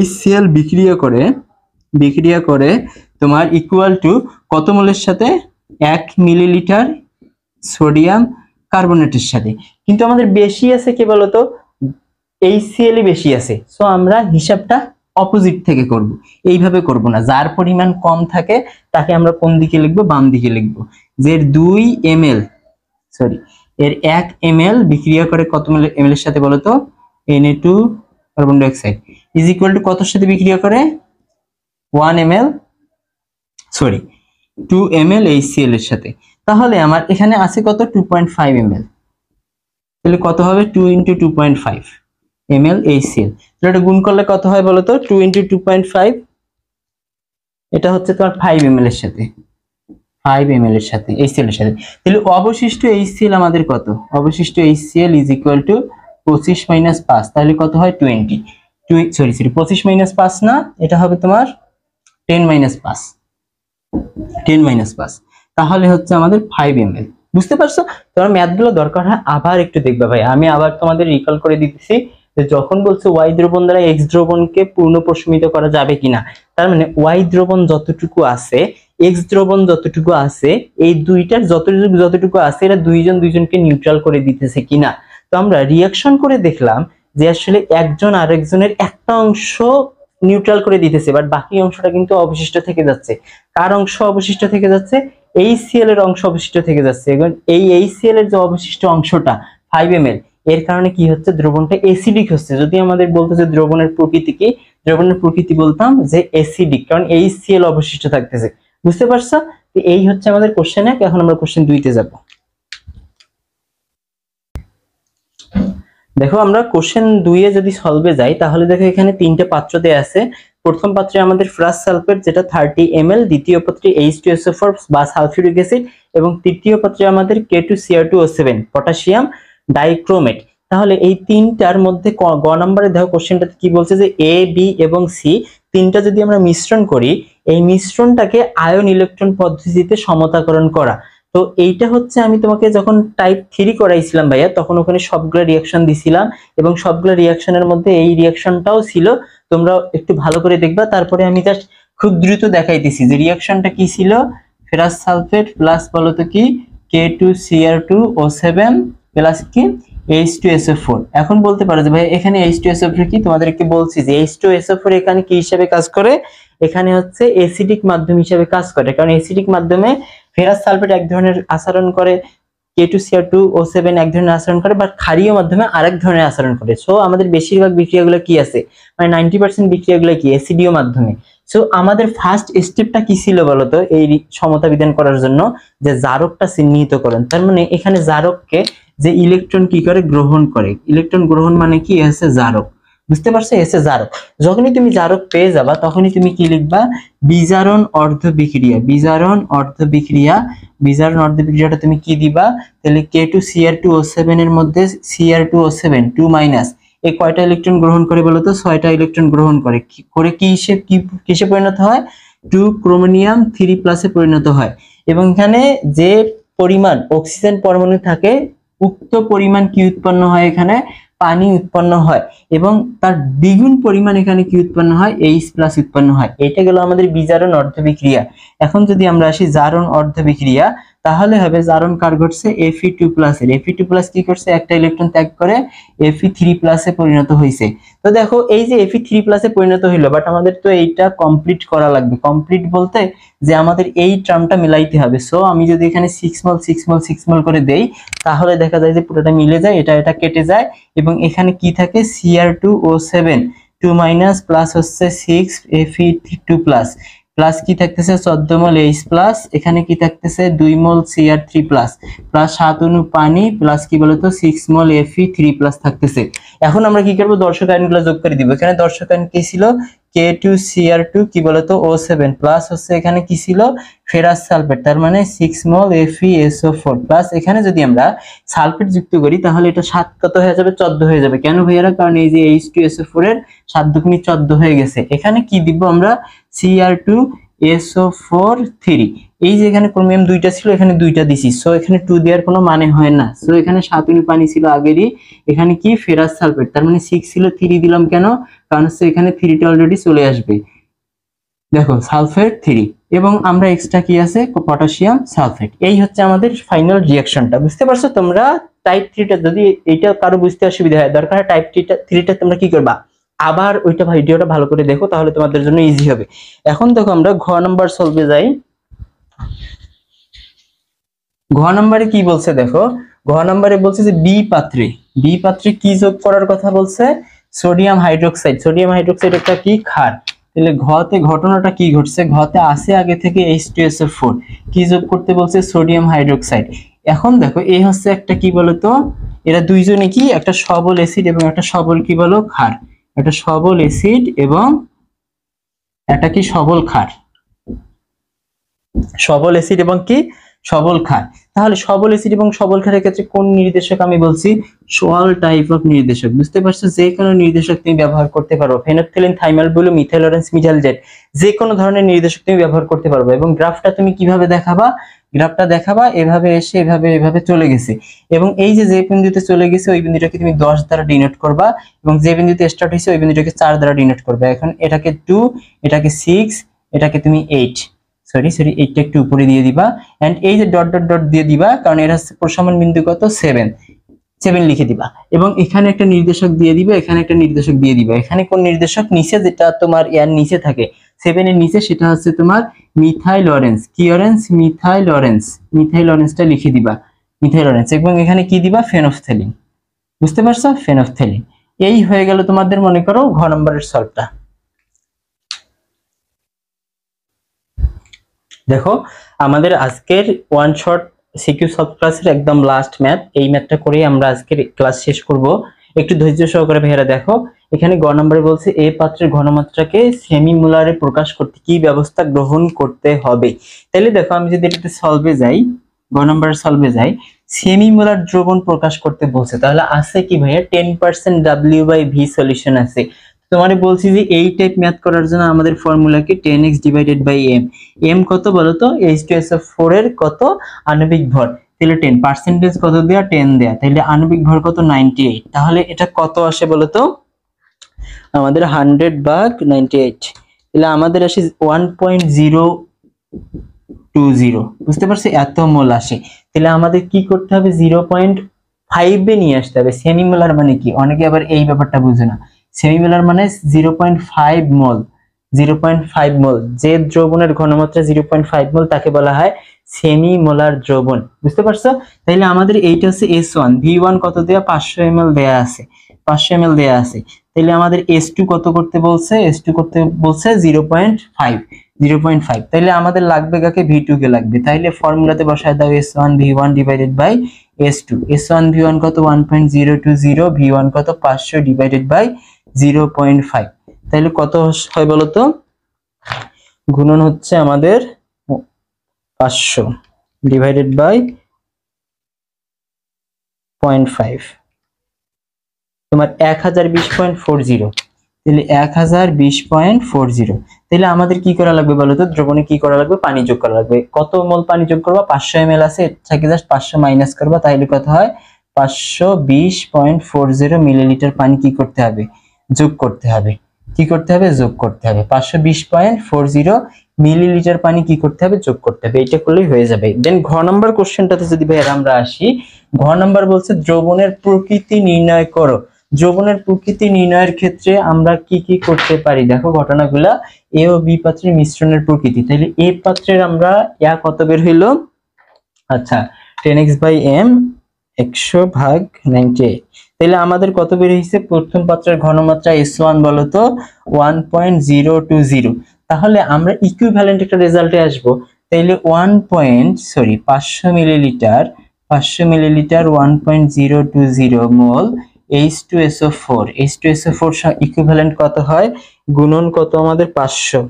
HCl বিক্রিয়া করে তোমার ইকুয়াল টু কত মোলের সাথে? 1 মিলিলিটার সোডিয়াম কার্বনেটের সাথে, কিন্তু আমাদের বেশি আছে কি বলতো, HCl বেশি আছে। সো আমরা হিসাবটা অপোজিট থেকে করব, এইভাবে করব না। যার পরিমাণ কম থাকে তাকে আমরা কোন দিকে লিখব, বাম দিকে লিখব। যে 2 ml সরি এর 1 ml বিক্রিয়া করে কত ml এর সাথে বলতো, Na2 carbon dioxide is equal to কতর সাথে বিক্রিয়া করে, 1 ml সরি 2 ml HCl এর সাথে। তাহলে আমার এখানে আছে কত, 2.5 ml, তাহলে কত হবে 2 × 2.5 ml HCl। তাহলে এটা গুণ করলে কত হয় বলো তো, 2 × 2.5, এটা হচ্ছে তোমার 5 ml এর সাথে, 5 ml এর সাথে HCl এর সাথে। তাহলে অবশিষ্ট HCl আমাদের কত, অবশিষ্ট HCl ইজ ইকুয়াল টু 25 - 5, তাহলে কত হয় 20, সরি 25 - 5 না, এটা হবে তোমার 10 - 5, 10 - 5, তাহলে হচ্ছে আমাদের 5 ml। বুঝতে পারছো? তোমার ম্যাথগুলো দরকার হয় আবার একটু দেখবা ভাই, আমি আবার তোমাদের রিকল করে দিতেছি যে যখন বলছে Y দ্রবণ দ্বারা X দ্রবণকে পূর্ণ প্রশমিত করা যাবে কিনা, তার মানে Y দ্রবণ যতটুকু আছে, X দ্রবণ যতটুকু আছে, এই দুইটার যতটুকু আছে এরা দুইজনকে নিউট্রাল করে দিতেছে কিনা। তো আমরা রিঅ্যাকশন করে দেখলাম যে আসলে একজন আরেকজনের একটা অংশ নিউট্রাল করে দিতেছে, বাট বাকি অংশটা কিন্তু অবশিষ্ট থেকে যাচ্ছে। কার অংশ অবশিষ্ট থেকে যাচ্ছে, HCl এর অংশ অবশিষ্ট থেকে যাচ্ছে। এবং এই HCl এর যে অবশিষ্ট অংশটা 5 ml, এর কারণে কি হচ্ছে, দ্রবণটা অ্যাসিডিক হচ্ছে। যদি আমাদের বলতো যে দ্রবণের প্রকৃতি কি, দ্রবণের প্রকৃতি বলতাম যে অ্যাসিডিক, কারণ HCl অবশিষ্ট থাকতেছে। বুঝতে পারছো? তো এই হচ্ছে আমাদের কোশ্চেন 1। এখন আমরা কোশ্চেন 2 তে যাব। দেখো আমরা কোশ্চেন 2 এ যদি সলভে যাই, তাহলে দেখো এখানে 3টে পাত্র দেয়া আছে। প্রথম পাত্রে আমাদের ফেরাস সালফেট যেটা 30 ml, দ্বিতীয় পাত্রে H2SO4 বা সালফিউরিক অ্যাসিড, এবং তৃতীয় পাত্রে আমাদের K2Cr2O7 পটাশিয়াম ডাইক্রোমেট। তাহলে এই তিনটার মধ্যে গ নম্বরে দেখো কোশ্চেনটাতে কি বলছে যে A, B এবং C তিনটা যদি আমরা মিশ্রণ করি, এই মিশ্রণটাকে আয়ন ইলেকট্রন পদ্ধতিতে সমতাকরণ করা। তো এইটা হচ্ছে আমি তোমাকে যখন টাইপ 3 করাইছিলাম ভাইয়া, তখন ওখানে সবগুলো রিঅ্যাকশন দিছিলাম এবং সবগুলো রিঅ্যাকশনের মধ্যে এই রিঅ্যাকশনটাও ছিল। তোমরা একটু ভালো করে দেখবা। তারপরে আমি জাস্ট খুব দ্রুত দেখাইতেছি যে রিঅ্যাকশনটা কি ছিল, ফেরাস সালফেট প্লাস বলতো কি K2Cr2O7 প্লাস কি H2SO4। এখন বলতে পারো যে ভাই এখানে H2SO4 কি, তোমাদেরকে বলছি যে H2SO4 এখানে কি হিসেবে কাজ করে, এখানে হচ্ছে অ্যাসিডিক মাধ্যম হিসেবে কাজ করে। কারণ অ্যাসিডিক মাধ্যমে ফেরাস সালফেট এক ধরনের আচরণ করে, K2Cr2O7 এক ধরনের আচরণ করে, বাট ক্ষারীয় মাধ্যমে আরেক ধরনের আচরণ করে। সো আমাদের বেশিরভাগ বিক্রিয়াগুলো কি আছে, মানে 90% বিক্রিয়াগুলো কি অ্যাসিডীয় মাধ্যমে। সো আমাদের ফার্স্ট স্টেপটা কি ছিল বলতো এই সমতা বিধান করার জন্য, যে জারকটা চিহ্নিতকরণ। তার মানে এখানে জারককে যে ইলেকট্রন কি করে, গ্রহণ করে। ইলেকট্রন গ্রহণ মানে কি, আছে জারক। বুঝতে পারছো, এসে জারক। যখনই তুমি জারক পেয়ে যাবা তখনই তুমি কি লিখবা, বিজারণ অর্ধ বিক্রিয়া। বিজারণ অর্ধ বিক্রিয়া, বিজারণ অর্ধ বিক্রিয়াটা তুমি কি দিবা, তাহলে K2Cr2O7 এর মধ্যে Cr2O7 2- এই কয়টা ইলেকট্রন গ্রহণ করে বলতো, 6টা ইলেকট্রন গ্রহণ করে। কি কিসে পরিণত হয়, 2 ক্রোমোনিয়াম 3+ এ পরিণত হয়। এবং এখানে যে পরিমাণ অক্সিজেন পরমাণু থাকে, উক্ত পরিমাণ কি উৎপন্ন হয়, এখানে পানি উৎপন্ন হয়। এবং তার দ্বিগুণ পরিমাণ এখানে কি উৎপন্ন হয়, H+ উৎপন্ন হয়। এটা গেল আমাদের বিজারণ অর্ধ বিক্রিয়া। এখন যদি আমরা আসি জারণ অর্ধ বিক্রিয়া, তাহলে হবে জারণ কার ঘটছে, Fe2+ এর। Fe2+ কি করছে, একটা ইলেকট্রন ত্যাগ করে Fe3+ এ পরিণত হয়েছে। তো দেখো এই যে Fe3+ এ পরিণত হইলো, বাট আমাদের তো এইটা কমপ্লিট করা লাগবে। কমপ্লিট বলতে যে আমাদের এই টার্মটা মিলাইতে হবে। সো আমি যদি এখানে 6 mol 6 mol 6 mol করে দেই, তাহলে দেখা যায় যে পুরোটা মিলে যায়, এটা কেটে যায়। এবং এখানে কি থাকে, Cr2O7 2- প্লাস হচ্ছে 6 Fe2+ প্লাস কি থাকতেছে 14 mol H+, এখানে কি থাকতেছে 2 mol Cr3+ প্লাস 7 অণু পানি প্লাস কি বলতো 6 mol Fe3+ থাকতেছে। এখন আমরা কি করব, দর্শক আয়নগুলো যোগ করে দিব। এখানে দর্শক আয়ন কি ছিল, K2Cr2 কি বলতো O7 প্লাস হচ্ছে এখানে কি ছিল, ফেরাস সালফেট, তার মানে 6 mol FeSO4 প্লাস এখানে যদি আমরা সালফেট যুক্ত করি তাহলে এটা 7 কত হয়ে যাবে, 14 হয়ে যাবে। কেন ভাইয়ারা, কারণ এই যে H2SO4 এর 7 দুগুণে 14 হয়ে গেছে। এখানে কি দিব আমরা, Cr2SO4 3। এই যে এখানে ক্রোমিয়াম 2টা ছিল, এখানে 2টা দিছি। সো এখানে 2 দেওয়ার কোনো মানে হয় না। সো এখানে 7 অণু পানি ছিল আগেরই, এখানে কি ফেরাস সালফেট, তার মানে 6 ছিল 3 দিলাম। কেন, কারণ হচ্ছে এখানে 3টা অলরেডি চলে আসবে। দেখো সালফেট 3, এবং আমরা এক্সট্রা কি আছে পটাশিয়াম সালফেট। এই হচ্ছে আমাদের ফাইনাল রিঅ্যাকশনটা। বুঝতে পারছো তোমরা? টাইপ 3টা যদি এটা কারো বুঝতে অসুবিধা হয়, দরকার হয় টাইপ 3টা তোমরা কি করবা, আবার ওইটা ভিডিওটা ভালো করে দেখো, তাহলে তোমাদের জন্য ইজি হবে। এখন দেখো আমরা ঘ নাম্বার সলভে যাই। ঘ নাম্বারে কি বলছে দেখো, ঘ নাম্বারে বলছে যে বি পাত্রে কি যোগ করার কথা বলছে, সোডিয়াম হাইড্রোক্সাইড। সোডিয়াম হাইড্রোক্সাইড একটা কি ক্ষার। তাহলে ঘতে ঘটনাটা কি ঘটছে, ঘতে আছে আগে থেকে H2SO4, কি যোগ করতে বলছে, সোডিয়াম হাইড্রোক্সাইড। এখন দেখো এই হচ্ছে একটা কি বলতো, এরা দুইজনে কি একটা সবল অ্যাসিড এবং একটা সবল কি বলো ক্ষার, একটা সবল অ্যাসিড এবং একটা কি সবল ক্ষার, সবল অ্যাসিড এবং কি সবল ক্ষার। তাহলে সবল অ্যাসিড এবং সবল ক্ষারের ক্ষেত্রে কোন নির্দেশক আমি বলছি, অল টাইপ অফ নির্দেশক। বুঝতে পারছো? যে কোনো নির্দেশক তুমি ব্যবহার করতে পারো, phenolphthalein, thymol blue, methyl orange, methyl জেড, যে কোনো ধরনের নির্দেশক তুমি ব্যবহার করতে পারবে। এবং গ্রাফটা তুমি কিভাবে দেখাবা, গ্রাফটা দেখাবা এভাবে এসে এভাবে চলে গেছে, এবং এই যে বিন্দুতে চলে গেছে ওই বিন্দুটাকে তুমি 10 দ্বারা ডিনোট করবা, এবং যে বিন্দুতে স্টার্ট হয়েছে ওই বিন্দুটাকে 4 দ্বারা ডিনোট করবে। এখন এটাকে 2, এটাকে 6, এটাকে তুমি 8, সরি এইটা একটু উপরে দিয়ে দিবা, এন্ড এই যে ডট ডট ডট দিয়ে দিবা, কারণ এর হচ্ছে প্রসারণ বিন্দু কত 7 লিখে দিবা। এবং এখানে একটা নির্দেশক দিয়ে দিবা, এখানে একটা নির্দেশক দিয়ে দিবা। এখানে কোন নির্দেশক নিচে, যেটা তোমার এর নিচে থাকে 7 এর নিচে, সেটা হচ্ছে তোমার মিথাইল অরেঞ্জ। কি অরেঞ্জ? Methyl orange. মিথাইল অরেঞ্জটা লিখে দিবা, মিথাইল অরেঞ্জ। এবং এখানে কি দিবা, ফেনফথ্যালিন। বুঝতে পারছো? ফেনফথ্যালিন। এই হয়ে গেল তোমাদের মনে করো ঘ নম্বরের সলভটা। দেখো আমাদের আজকের ওয়ান শট সিকিউ সলভ ক্লাসের একদম লাস্ট ম্যাথ, এই ম্যাথটা করেই আমরা আজকের ক্লাস শেষ করব। একটু ধৈর্য সহকারে ভাইয়ারা দেখো, এখানে গ নম্বরে বলছে এ পাত্রের ঘনমাত্রাকে সেমিমোলারে প্রকাশ করতে কি ব্যবস্থা গ্রহণ করতে হবে। তাহলে দেখো আমি যদি এটাতে সলভে যাই, গ নম্বরের সলভে যাই, সেমিমোলার দ্রবণ প্রকাশ করতে বলছে, তাহলে আছে কি ভাইয়া 10% W/V সলিউশন আছে। তোমারে বলছি যে এই টাইপ ম্যাথ করার জন্য আমাদের ফর্মুলা কি 10x divided by m। m কত বলো তো, H2SO4 এর কত আণবিক ভর, তাহলে 10, পার্সেন্টেজ কত দেয়া 10 দেয়া, তাহলে আণবিক ভর কত 98। তাহলে এটা কত আসে বলো তো, আমাদের 100/98, তাহলে আমাদের আসে 1.020। বুঝতে পারছি? এত মোল আসে। তাহলে আমাদের কি করতে হবে, 0.5 এ নিয়ে আসতে হবে। সেমিমোলার মানে কি, অনেকে আবার এই ব্যাপারটা বুঝে না। সেমিমোলার মানে 0.5 মোল। 0.5 মোল, যে দ্রবণের ঘনমাত্রা 0.5 মোল তাকে বলা হয় সেমিমোলার দ্রবণ। বুঝতে পারছো? তাহলে আমাদের এইটা হচ্ছে S1, V1 কত দেয়া 500 ml দেয়া আছে, 500 ml দেয়া আছে। তাহলে আমাদের S2 কত করতে বলছে, S2 করতে বলছে 0.5। তাহলে আমাদের লাগবে কাকে, V2 কে লাগবে। তাহলে ফর্মুলাতে বসায় দাও S1 V1 divided by S2। S1 V1 কত 1.020, V1 কত 500 ডিভাইডেড বাই 0.5। তাহলে কত হয় বলতো, গুণন হচ্ছে আমাদের 500 ডিভাইডেড বাই 0.5, তোমার 1020.40। তাহলে 1020.40। তাহলে আমাদের কি করা লাগবে বলতো, দ্রবণে কি করা লাগবে, পানি যোগ করা লাগবে। কত মোল পানি যোগ করবা, 500 ml আছে, এটাকে জাস্ট 500 মাইনাস করবা, তাহলে কত হয় 520.40 মিলিলিটার পানি কি করতে হবে, যোগ করতে হবে। কি করতে হবে, যোগ করতে হবে। 520.40 মিলিলিটার পানি কি করতে হবে, যোগ করতে হবে। এটা করলেই হয়ে যাবে। দেন ঘ নাম্বার কোশ্চেনটাতে যদি ভাই আমরা আসি, ঘ নাম্বার বলছে দ্রবণের প্রকৃতি নির্ণয় করো। দ্রবণের প্রকৃতি নির্ণয়ের ক্ষেত্রে আমরা কি কি করতে পারি, দেখো ঘটনাগুলা। এ ও বি পাত্রের মিশ্রণের প্রকৃতি। তাহলে এ পাত্রের আমরা কত বের হইলো, আচ্ছা 10x/m 100/98। তাহলে আমাদের কত বের হইছে, প্রথম পাত্রের ঘনমাত্রা S1 বলতো 1.020। তাহলে আমরা ইকুইভ্যালেন্ট একটা রেজাল্টে আসব। তাহলে 500 মিলিলিটার 1.020 মোল H2SO4। H2SO4 ইকুইভ্যালেন্ট কত হয়, গুণন কত আমাদের 500।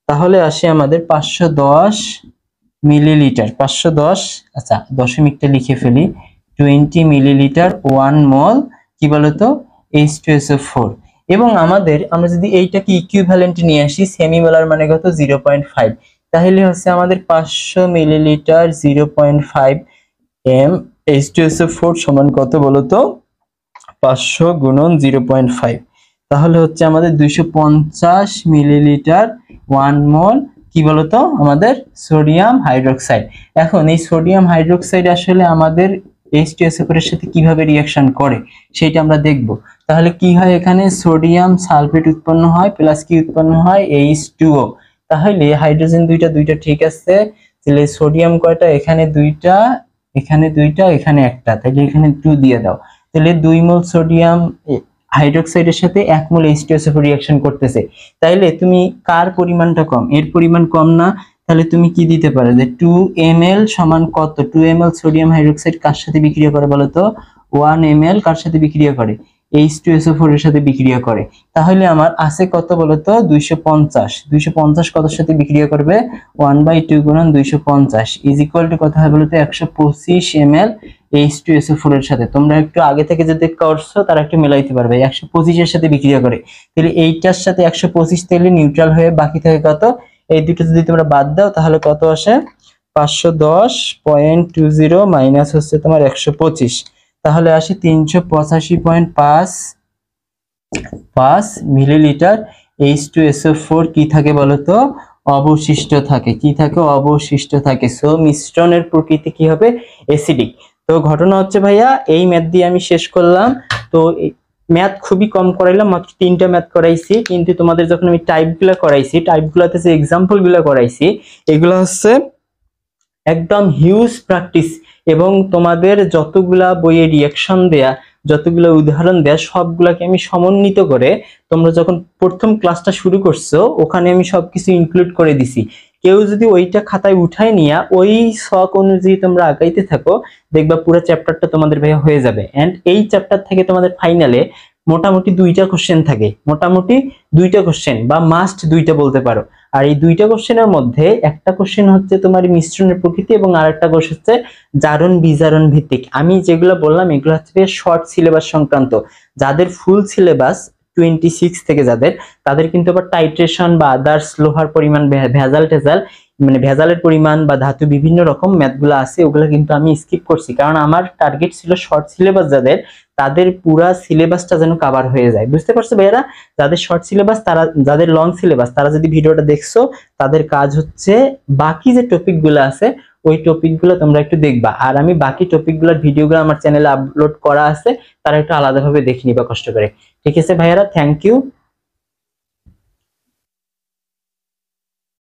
তাহলে আসে আমাদের 510 মিলিলিটার, 510, আচ্ছা দশমিকটা লিখে ফেলি, 20 মিলিলিটার 1 মোল কি বলতো H2SO4। এবং আমরা যদি এইটাকে ইকুইভ্যালেন্ট নিয়ে আসি, সেমিমোলার মানে কত 0.5, তাহলে হচ্ছে আমাদের 500 মিলিলিটার 0.5 m H2SO4 সমান কত বলতো, 500 গুণন 0.5, তাহলে হচ্ছে আমাদের 250 মিলিলিটার 1 মোল কি বলতো আমাদের সোডিয়াম হাইড্রোক্সাইড। এখন এই সোডিয়াম হাইড্রোক্সাইড আসলে আমাদের H2SO4 এর সাথে কিভাবে রিঅ্যাকশন করে সেটা আমরা দেখব। তাহলে কি হয়, এখানে সোডিয়াম সালফেট উৎপন্ন হয় প্লাস কি উৎপন্ন হয়, H2O। তাহলে হাইড্রোজেন দুইটা ঠিক আছে, তাহলে সোডিয়াম কয়টা, এখানে দুইটা, এখানে দুইটা, এখানে একটা, তাহলে এখানে 2 দিয়ে দাও। তাহলে 2 মোল সোডিয়াম হাইড্রোক্সাইডের সাথে 1 মোল H2SO4 রিঅ্যাকশন করতেছে। তাইলে তুমি কার পরিমাণটা কম, এর পরিমাণ কম না, তাহলে তুমি কি দিতে পারো যে 2 ml সমান কত, 2 ml সোডিয়াম হাইড্রোক্সাইড কার সাথে বিক্রিয়া করে বলো তো, 1 ml কার সাথে বিক্রিয়া করে, H2SO4 এর সাথে বিক্রিয়া করে। তাহলে আমার আছে কত বলো তো, 250। 250 কত সাথে বিক্রিয়া করবে, 1/2 গুণন 250 ইজ ইকুয়াল টু কত হয় বলো তো, 125 ml H2SO4 এর সাথে। তোমরা একটু আগে থেকে যদি করছো তারা একটু মিলাইতে পারবে, 125 এর সাথে বিক্রিয়া করে। তাহলে এইটার সাথে 125 তাহলে নিউট্রাল হয়ে বাকি থাকে কত, এই দুটো যদি তোমরা বাদ দাও তাহলে কত আসে, 510.20 মাইনাস হচ্ছে তোমার 125, তাহলে আসে 385.5 মিলিলিটার H2SO4 কি থাকে বলতো, অবশিষ্ট থাকে। কি থাকে, অবশিষ্ট থাকে। সো মিশ্রণের প্রকৃতি কি হবে, অ্যাসিডিক। তো ঘটনা হচ্ছে ভাইয়া এই ম্যাথ দিয়ে আমি শেষ করলাম। তো ম্যাথ খুবই কম করাইলাম, মাত্র 3টা ম্যাথ করাইছি, কিন্তু তোমাদের যখন আমি টাইপগুলো করাইছি, টাইপগুলোতে যে এক্সাম্পলগুলো করাইছি এগুলো হচ্ছে একদম হিউজ প্র্যাকটিস, এবং তোমাদের যতগুলা বইয়ে রিঅ্যাকশন দেয়া, যতগুলো উদাহরণ দেয়া, সবগুলাকে আমি সমন্বিত করে তোমরা যখন প্রথম ক্লাসটা শুরু করছো ওখানে আমি সবকিছু ইনক্লুড করে দিছি। কেউ যদি ওইটা খাতায় উঠায় নিয়ে ওই শখ অনুযায়ী তোমরা আগাইতে থাকো, দেখবা পুরো চ্যাপ্টারটা তোমাদের ভাইয়া হয়ে যাবে। এন্ড এই চ্যাপ্টার থেকে তোমাদের ফাইনালে মোটামুটি 2টা কোশ্চেন থাকে, মোটামুটি 2টা কোশ্চেন বা মাস্ট 2টা বলতে পারো। আর এই 2টা কোশ্চেনের মধ্যে একটা কোশ্চেন হচ্ছে তোমার মিশ্রণের প্রকৃতি এবং আরেকটা কোশ্চেন হচ্ছে জারণ বিজারণ ভিত্তিক। আমি যেগুলো বললাম এগুলো হচ্ছে শর্ট সিলেবাস সংক্রান্ত। যাদের ফুল সিলেবাস 26 থেকে তাদের কিন্তু আবার টাইট্রেশন বা আদার্স লোহার পরিমাণ, ভেজাল মানে ভেজালের পরিমাণ বা ধাতু বিভিন্ন রকম ম্যাথগুলো আছে, ওগুলো কিন্তু আমি স্কিপ করছি, কারণ আমার টার্গেট ছিল শর্ট সিলেবাস তাদের পুরা সিলেবাসটা যেন কভার হয়ে যায়। বুঝতে পারছো ভাইয়ারা, যাদের শর্ট সিলেবাস, তারা, যাদের লং সিলেবাস, তারা যদি ভিডিওটা দেখছো তাদের কাজ হচ্ছে বাকি যে টপিকগুলো আছে ওই টপিকগুলো তোমরা একটু দেখবা, আর আমি বাকি টপিকগুলোর ভিডিওগুলো আমার চ্যানেলে আপলোড করা আছে, তারা একটু আলাদাভাবে দেখে নিবা কষ্ট করে। ঠিক আছে ভাইয়ারা, থ্যাংক ইউ।